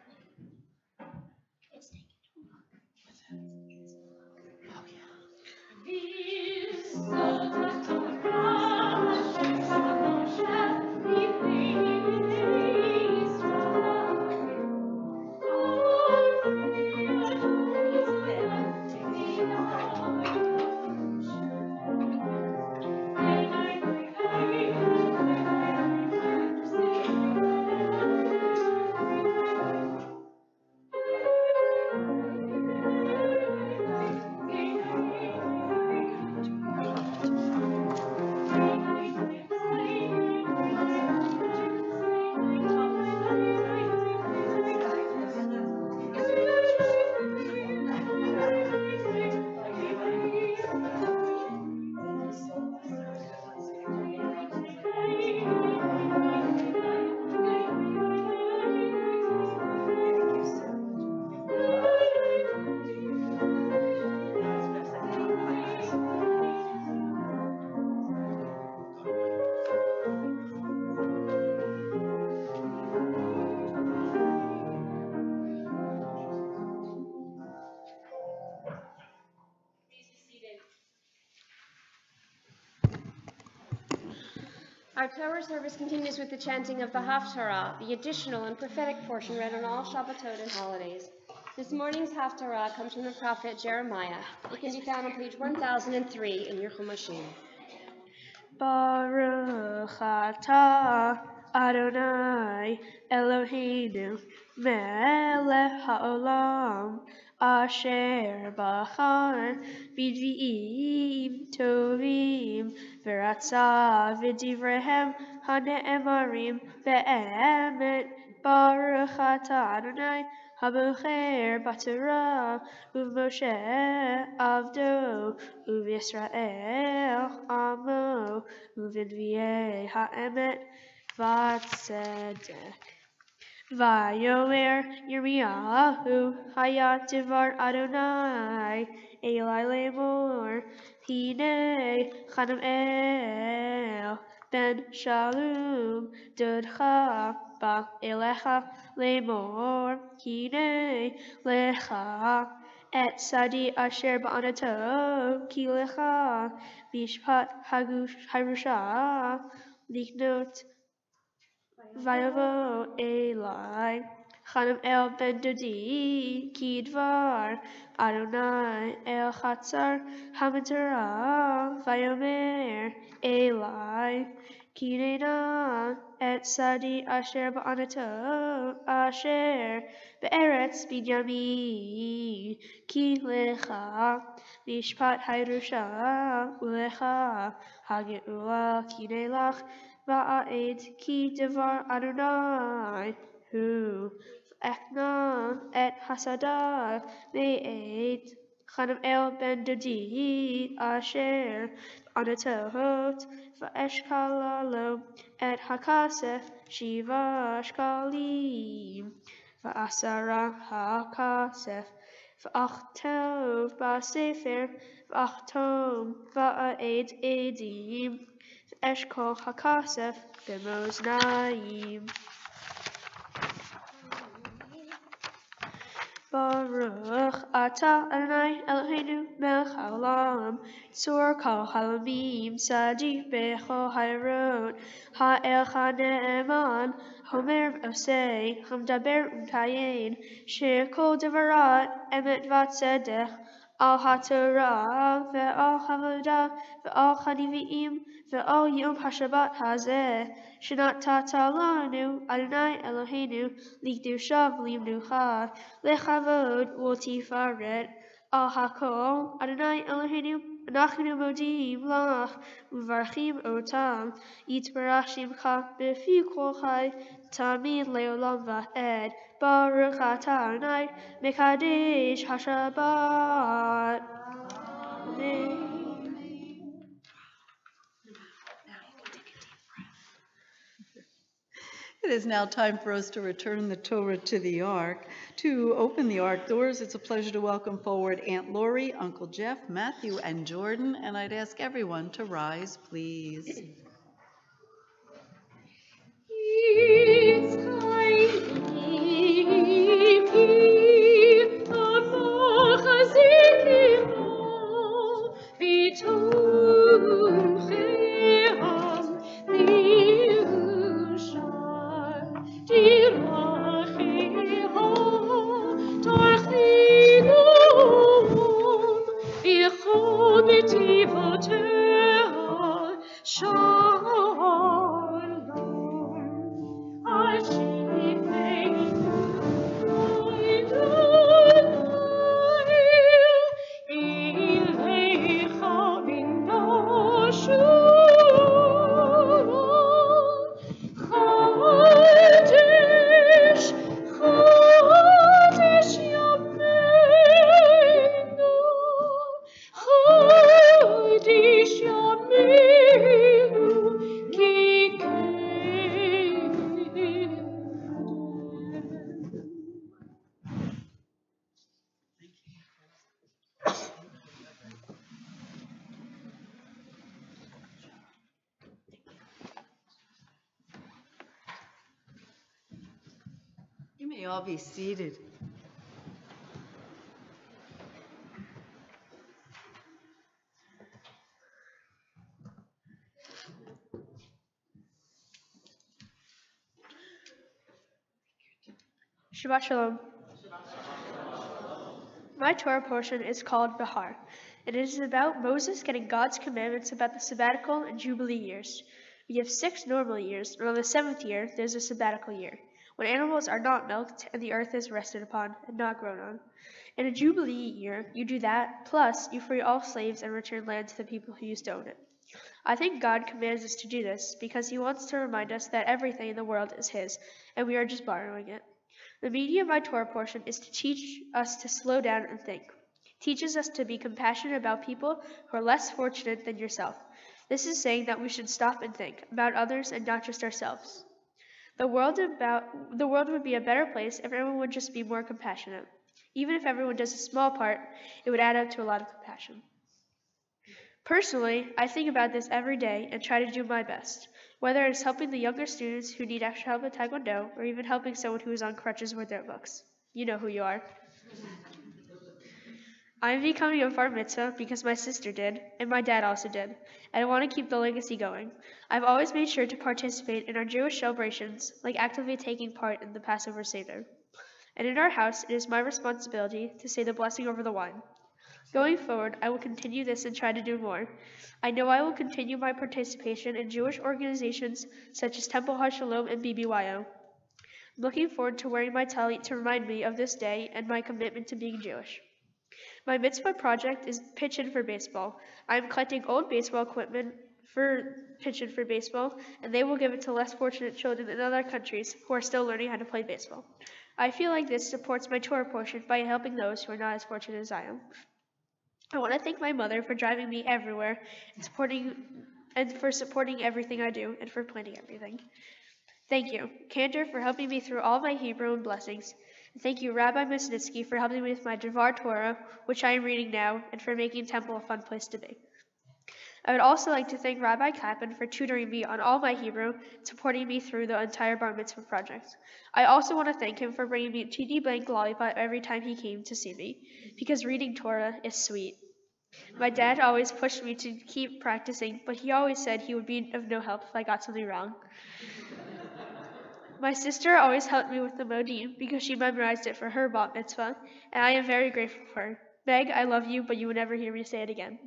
Our Torah service continues with the chanting of the Haftarah, the additional and prophetic portion read on all Shabbatot and holidays. This morning's Haftarah comes from the prophet Jeremiah. It can be found on page 1003 in your Chumashim. Baruch atah Adonai Eloheinu melech haolam asher bachar b'dvi'im tovim v'ratza v'divrehem hane'emarim be'emet. Baruch atah Adonai Habocher b'Torah u'Moshe avdo u'Yisrael amo u'v'nvi'ei ha'emet v'tzedek. Vayomer Yirmiyahu hayat divar Adonai Eli lemor hine chanam el ben shalom dodcha ba elecha lemor hine lecha et sadi asher ba'anato ki lecha bishpat harusha liknot Vayavo Eli Chanam El Ben Dodi Kidvar Adonai El Chatzar Hamatara Vayomer Eli Kinena Et Sadi Asher Ba'anato Asher Be'eretz Binyamin Ki Lecha Mishpat Hayrusha Ulecha Hageula Kinelach Va'ed ki devar Adonai hu ekna et hasada me'ed Chanam el ben Dodi asher anatohot va'eshkalalo et hakasef shiva shkalim va'asara hakasef va'achtov ba'sefer va'achtom va'ed edim Eshkol Hakasef B'Moznaim. Baruch atah Adonai Eloheinu melech haolam, tzur kol halamim, tzaddik bechol hayrot, ha'el ha'ne'eman, homer v'osei, hamdaber u'mkayin, shekol devarat, emet v'tzedek, al haTorah, ve'al havodah, ve'al haniviim, ve'al yom haShabbat hazeh, shenatata lanu Adonai Eloheinu, likdusha v'limnucha, lechavod u'tifaret, al hakol Adonai Eloheinu, אנחנו מודיעים לך ומברכים אותם, יתברך שמך בפי כל חי, תמיד לעולם ועד. ברוך אתה אדוני מקדש השבת. Amen. It is now time for us to return the Torah to the Ark. To open the Ark doors, it's a pleasure to welcome forward Aunt Lori, Uncle Jeff, Matthew, and Jordan, and I'd ask everyone to rise, please. You may all be seated. Shabbat Shalom. My Torah portion is called Bahar, and it is about Moses getting God's commandments about the sabbatical and Jubilee years. We have 6 normal years, and on the 7th year, there's a sabbatical year, when animals are not milked and the earth is rested upon and not grown on. In a Jubilee year, you do that, plus you free all slaves and return land to the people who used to own it. I think God commands us to do this because he wants to remind us that everything in the world is his, and we are just borrowing it. The meaning of my Torah portion is to teach us to slow down and think. It teaches us to be compassionate about people who are less fortunate than yourself. This is saying that we should stop and think about others and not just ourselves. The world would be a better place if everyone would just be more compassionate. Even if everyone does a small part, it would add up to a lot of compassion. Personally, I think about this every day and try to do my best, whether it's helping the younger students who need extra help at Taekwondo or even helping someone who is on crutches with their books. You know who you are. I'm becoming a bar mitzvah because my sister did, and my dad also did, and I want to keep the legacy going. I've always made sure to participate in our Jewish celebrations, like actively taking part in the Passover Seder. And in our house, it is my responsibility to say the blessing over the wine. Going forward, I will continue this and try to do more. I know I will continue my participation in Jewish organizations such as Temple HaShalom and BBYO. I'm looking forward to wearing my talit to remind me of this day and my commitment to being Jewish. My mitzvah project is Pitch In for Baseball. I am collecting old baseball equipment for Pitch In for Baseball, and they will give it to less fortunate children in other countries who are still learning how to play baseball. I feel like this supports my Torah portion by helping those who are not as fortunate as I am. I want to thank my mother for driving me everywhere and for supporting everything I do and for planning everything. Thank you, Cantor, for helping me through all my Hebrew and blessings. And thank you, Rabbi Misnitsky, for helping me with my Devar Torah, which I am reading now, and for making Temple a fun place to be. I would also like to thank Rabbi Kaplan for tutoring me on all my Hebrew, supporting me through the entire bar mitzvah project. I also want to thank him for bringing me a TD Bank lollipop every time he came to see me, because reading Torah is sweet. My dad always pushed me to keep practicing, but he always said he would be of no help if I got something wrong. My sister always helped me with the modim because she memorized it for her bat mitzvah, and I am very grateful for her. Meg, I love you, but you will never hear me say it again.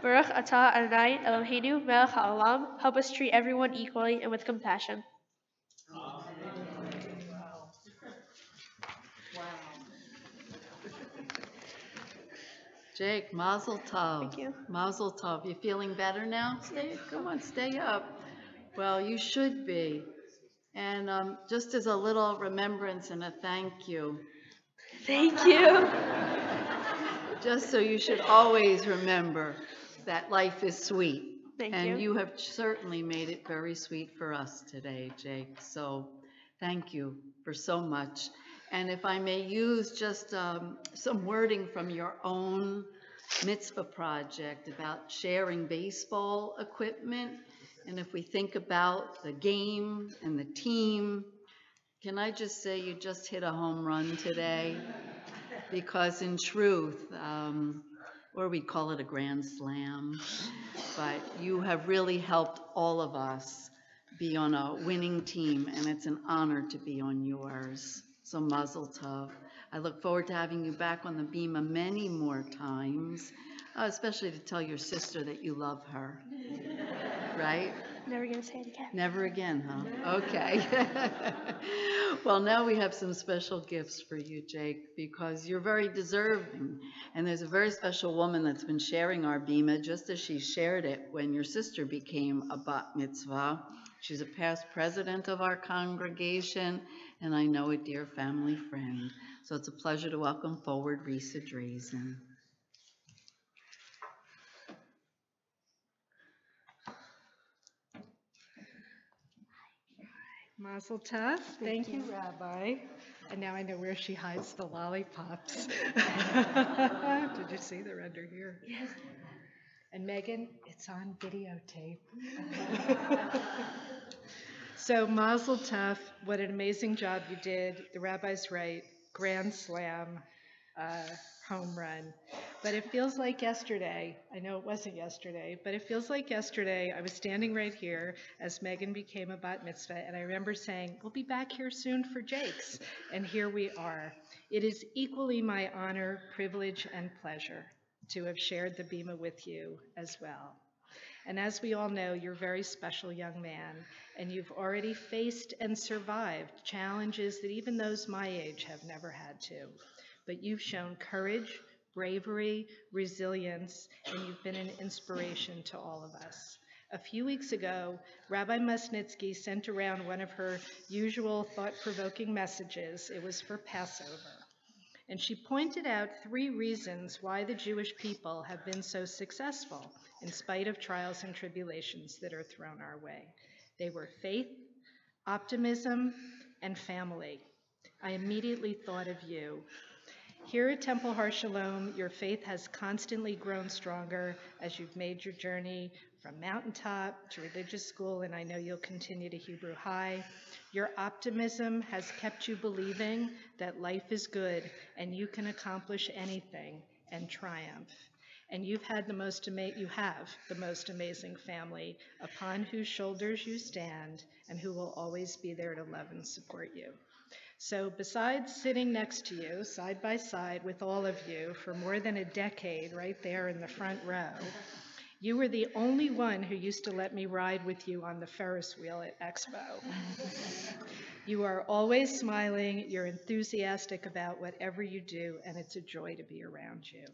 Baruch atah Adonai Eloheinu melech haolam. Help us treat everyone equally and with compassion. Jake, Mazel Tov. Thank you. Mazel Tov. You feeling better now? Come on, stay up. Well, you should be. And just as a little remembrance and a thank you, Thank you. just so you should always remember that life is sweet. Thank And you. you have certainly made it very sweet for us today, Jake. So thank you for so much. And if I may use just some wording from your own mitzvah project about sharing baseball equipment, and if we think about the game and the team, can I just say you just hit a home run today? Because in truth, or we call it a grand slam, but you have really helped all of us be on a winning team, and it's an honor to be on yours. So Mazel Tov. I look forward to having you back on the Bima many more times, especially to tell your sister that you love her. Right? Never gonna say it again. Never again, huh? Okay. Well, now we have some special gifts for you, Jake, because you're very deserving. And there's a very special woman that's been sharing our Bima, just as she shared it when your sister became a bat mitzvah. She's a past president of our congregation, and I know a dear family friend. So it's a pleasure to welcome forward Risa Drazen. Mazel tov. Thank you, Rabbi. And now I know where she hides the lollipops. Did you see they're under here? Yes. And Megan, it's on videotape. So Mazel tov. What an amazing job you did. The rabbi's right. Grand slam, home run. But it feels like yesterday. I know it wasn't yesterday, but it feels like yesterday. I was standing right here as Megan became a bat mitzvah, and I remember saying, we'll be back here soon for Jake's. And here we are. It is equally my honor, privilege, and pleasure to have shared the Bima with you as well. And as we all know, you're a very special young man, and you've already faced and survived challenges that even those my age have never had to. But you've shown courage, bravery, resilience, and you've been an inspiration to all of us. A few weeks ago, Rabbi Musnitsky sent around one of her usual thought-provoking messages. It was for Passover. And she pointed out 3 reasons why the Jewish people have been so successful in spite of trials and tribulations that are thrown our way. They were faith, optimism, and family. I immediately thought of you. Here at Temple Har Shalom, your faith has constantly grown stronger as you've made your journey from mountaintop to religious school, and I know you'll continue to Hebrew High. Your optimism has kept you believing that life is good and you can accomplish anything and triumph. And you have the most amazing family upon whose shoulders you stand and who will always be there to love and support you. So besides sitting next to you, side by side with all of you for more than a decade right there in the front row, you were the only one who used to let me ride with you on the Ferris wheel at Expo. You are always smiling, you're enthusiastic about whatever you do, and it's a joy to be around you.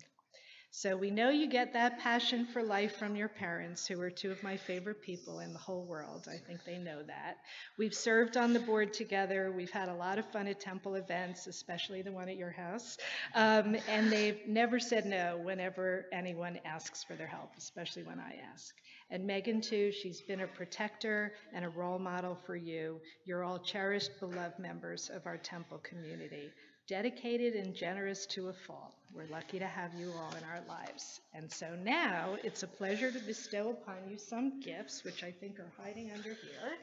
So we know you get that passion for life from your parents, who are 2 of my favorite people in the whole world. I think they know that. We've served on the board together. We've had a lot of fun at temple events, especially the one at your house. And they've never said no whenever anyone asks for their help, especially when I ask. And Megan, too, she's been a protector and a role model for you. You're all cherished, beloved members of our temple community, dedicated and generous to a fault. We're lucky to have you all in our lives. And so now it's a pleasure to bestow upon you some gifts, which I think are hiding under here.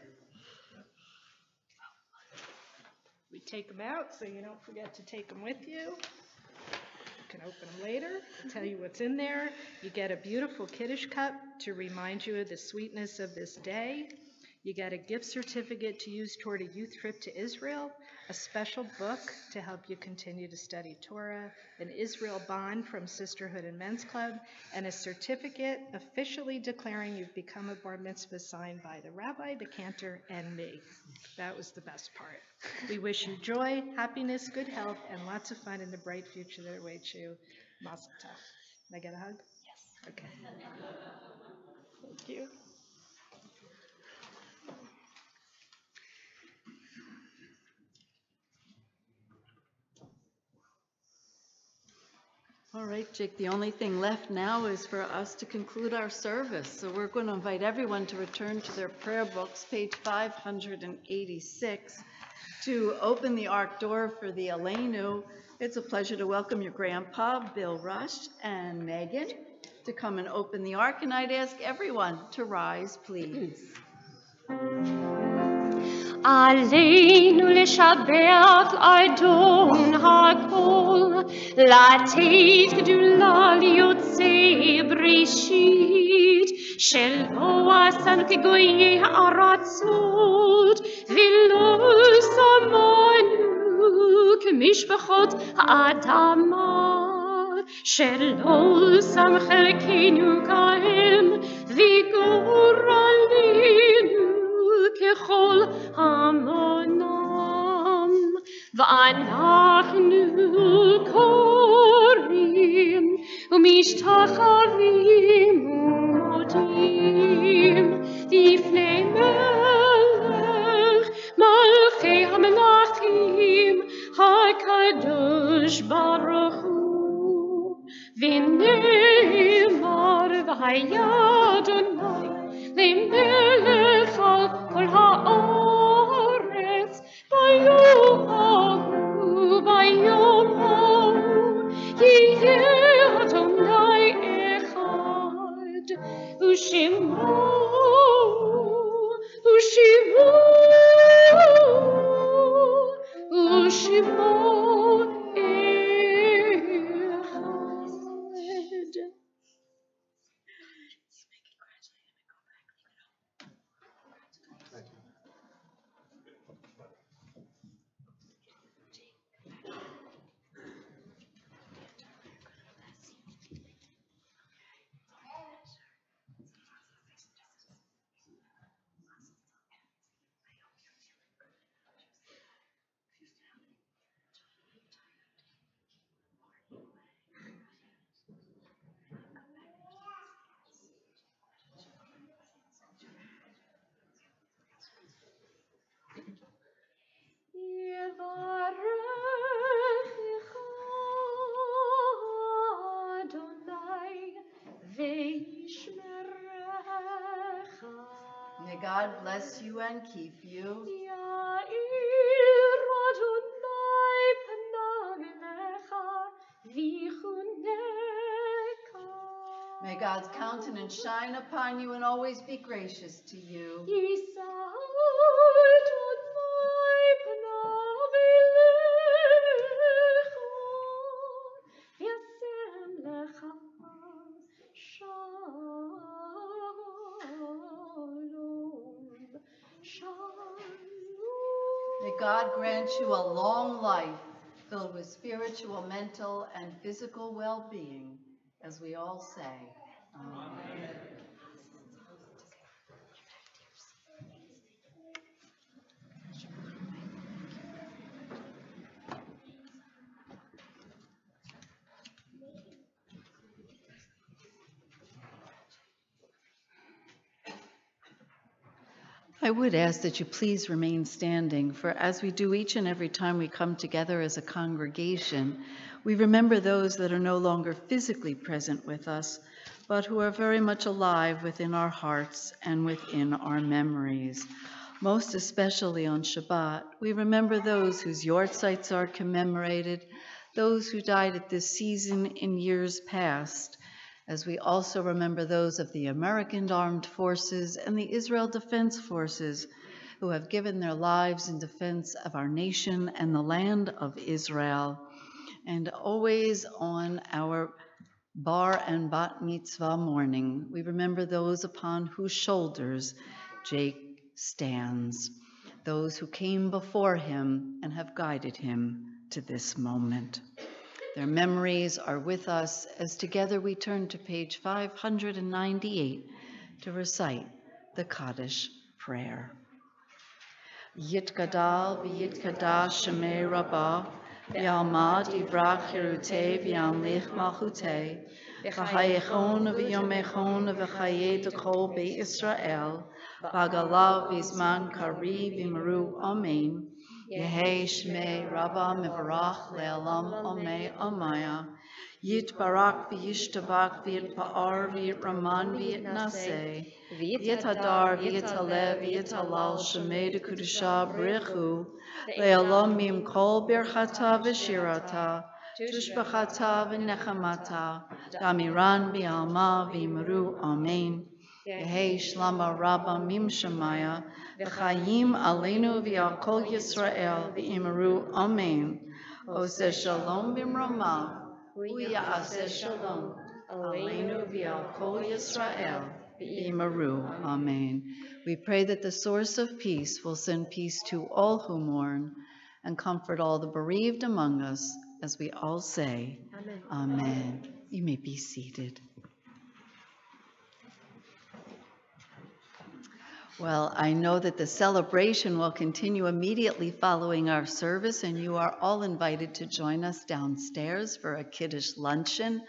We take them out so you don't forget to take them with you. You can open them later. I'll tell you what's in there. You get a beautiful Kiddush cup to remind you of the sweetness of this day. You get a gift certificate to use toward a youth trip to Israel, a special book to help you continue to study Torah, an Israel bond from Sisterhood and Men's Club, and a certificate officially declaring you've become a bar mitzvah signed by the rabbi, the cantor, and me. That was the best part. We wish you joy, happiness, good health, and lots of fun in the bright future that awaits you. Mazel tov. Can I get a hug? Yes. Okay. Thank you. All right, Jake, the only thing left now is for us to conclude our service. So we're going to invite everyone to return to their prayer books, page 586, to open the ark door for the Aleinu. It's a pleasure to welcome your grandpa, Bill Rush, and Megan to come and open the ark. And I'd ask everyone to rise, please. עלינו לשבח אדון הכל, לתת גדולה ליוצאי בראשית, שלא עשנו כגויי הארצות, ולא שמענו כמשפחות האדמה, שלא שם חלקנו כהם, וגורלנו ככל המונם, ואנחנו קוראים ומשתחווים ומודים לפני מלך מלכי המלכים הקדוש ברוך הוא, ונאמר והיה אדוני למלך על כל הארץ ביום ההוא ביום ההוא יהיה אדוני אחד ושמו May God bless you and keep you. May God's countenance shine upon you and always be gracious to you. May God grant you a long life filled with spiritual, mental, and physical well-being, as we all say. Amen. I would ask that you please remain standing, for as we do each and every time we come together as a congregation, we remember those that are no longer physically present with us, but who are very much alive within our hearts and within our memories. Most especially on Shabbat, we remember those whose yortzites are commemorated, those who died at this season in years past, as we also remember those of the American Armed Forces and the Israel Defense Forces who have given their lives in defense of our nation and the land of Israel. And always on our bar and bat mitzvah morning, we remember those upon whose shoulders Jake stands, those who came before him and have guided him to this moment. Their memories are with us as together we turn to page 598 to recite the Kaddish prayer. Yitkadal v'yitkadash shemei rabbah, v'yalmad yivrach yerutei v'yamlich malchutei, v'chayechon v'yomechon v'chayei d'kol be'Yisrael, v'agalav v'zman kari v'imru amen. Yehei shmei rabbah mevarach le'alam amei amaya. Yitbarak v'yishtabak v'yitpa'ar v'yitraman v'yitnaseh. V'yitadar v'yitalev v'yitalal shemei d'kudusha brichu. Le'alam mim kol birchata v'shirata. Tushbachata v'nechamata. Damiran v'alma v'imru amen. Yehei shlama rabba mim shemaya. V'chayim aleinu v'al kol Yisrael v'imru amen. Oseh shalom b'mromav. Uya'aseh shalom aleinu v'al kol Yisrael v'imru amen. We pray that the source of peace will send peace to all who mourn and comfort all the bereaved among us as we all say, Amen. Amen. You may be seated. Well, I know that the celebration will continue immediately following our service, and you are all invited to join us downstairs for a Kiddush luncheon.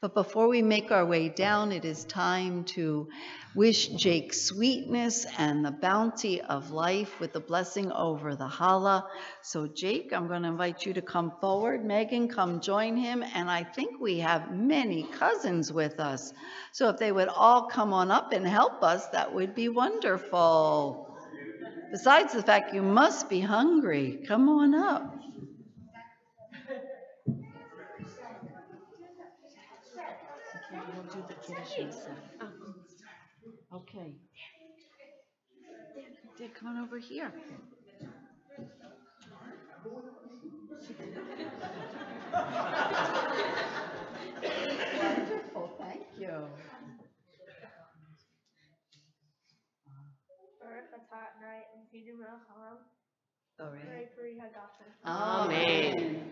But before we make our way down, it is time to wish Jake sweetness and the bounty of life with the blessing over the challah. So Jake, I'm going to invite you to come forward. Megan, come join him. And I think we have many cousins with us. So if they would all come on up and help us, that would be wonderful. Besides the fact you must be hungry, come on up. We'll do the Kiddush myself. Okay. Dick, come on over here. Wonderful, thank you. Amen. Go ahead.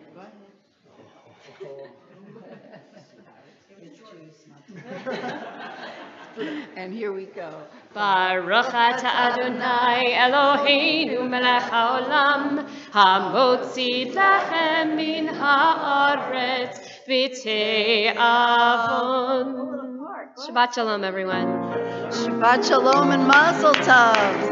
And here we go. Baruch atah Adonai Eloheinu melech haolam hamotzi lechem min haaretz v'tei avon. Shabbat shalom, everyone. Shabbat shalom and mazel tov.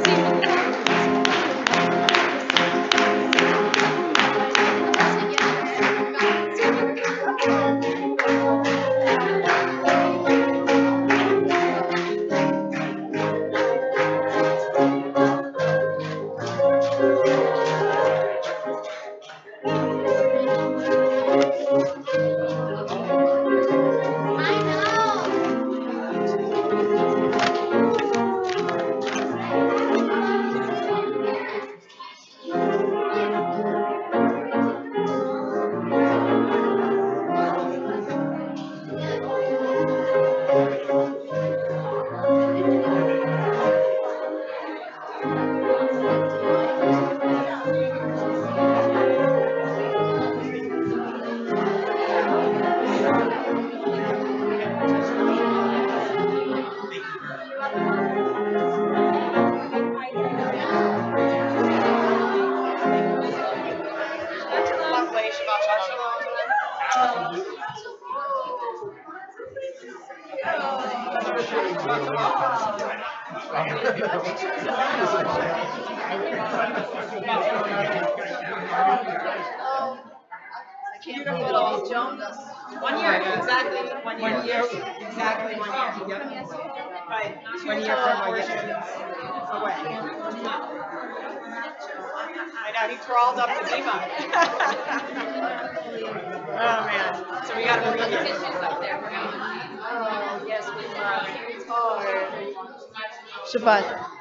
I can't believe it all joined us. 1 year, exactly 1 year. 1 year, exactly 1 year. Yep. Right, 1 year from my gift away. I know, he crawled up the bima. Oh man, so we got to believe it. Oh, yes, we are. Oh, Shabbat.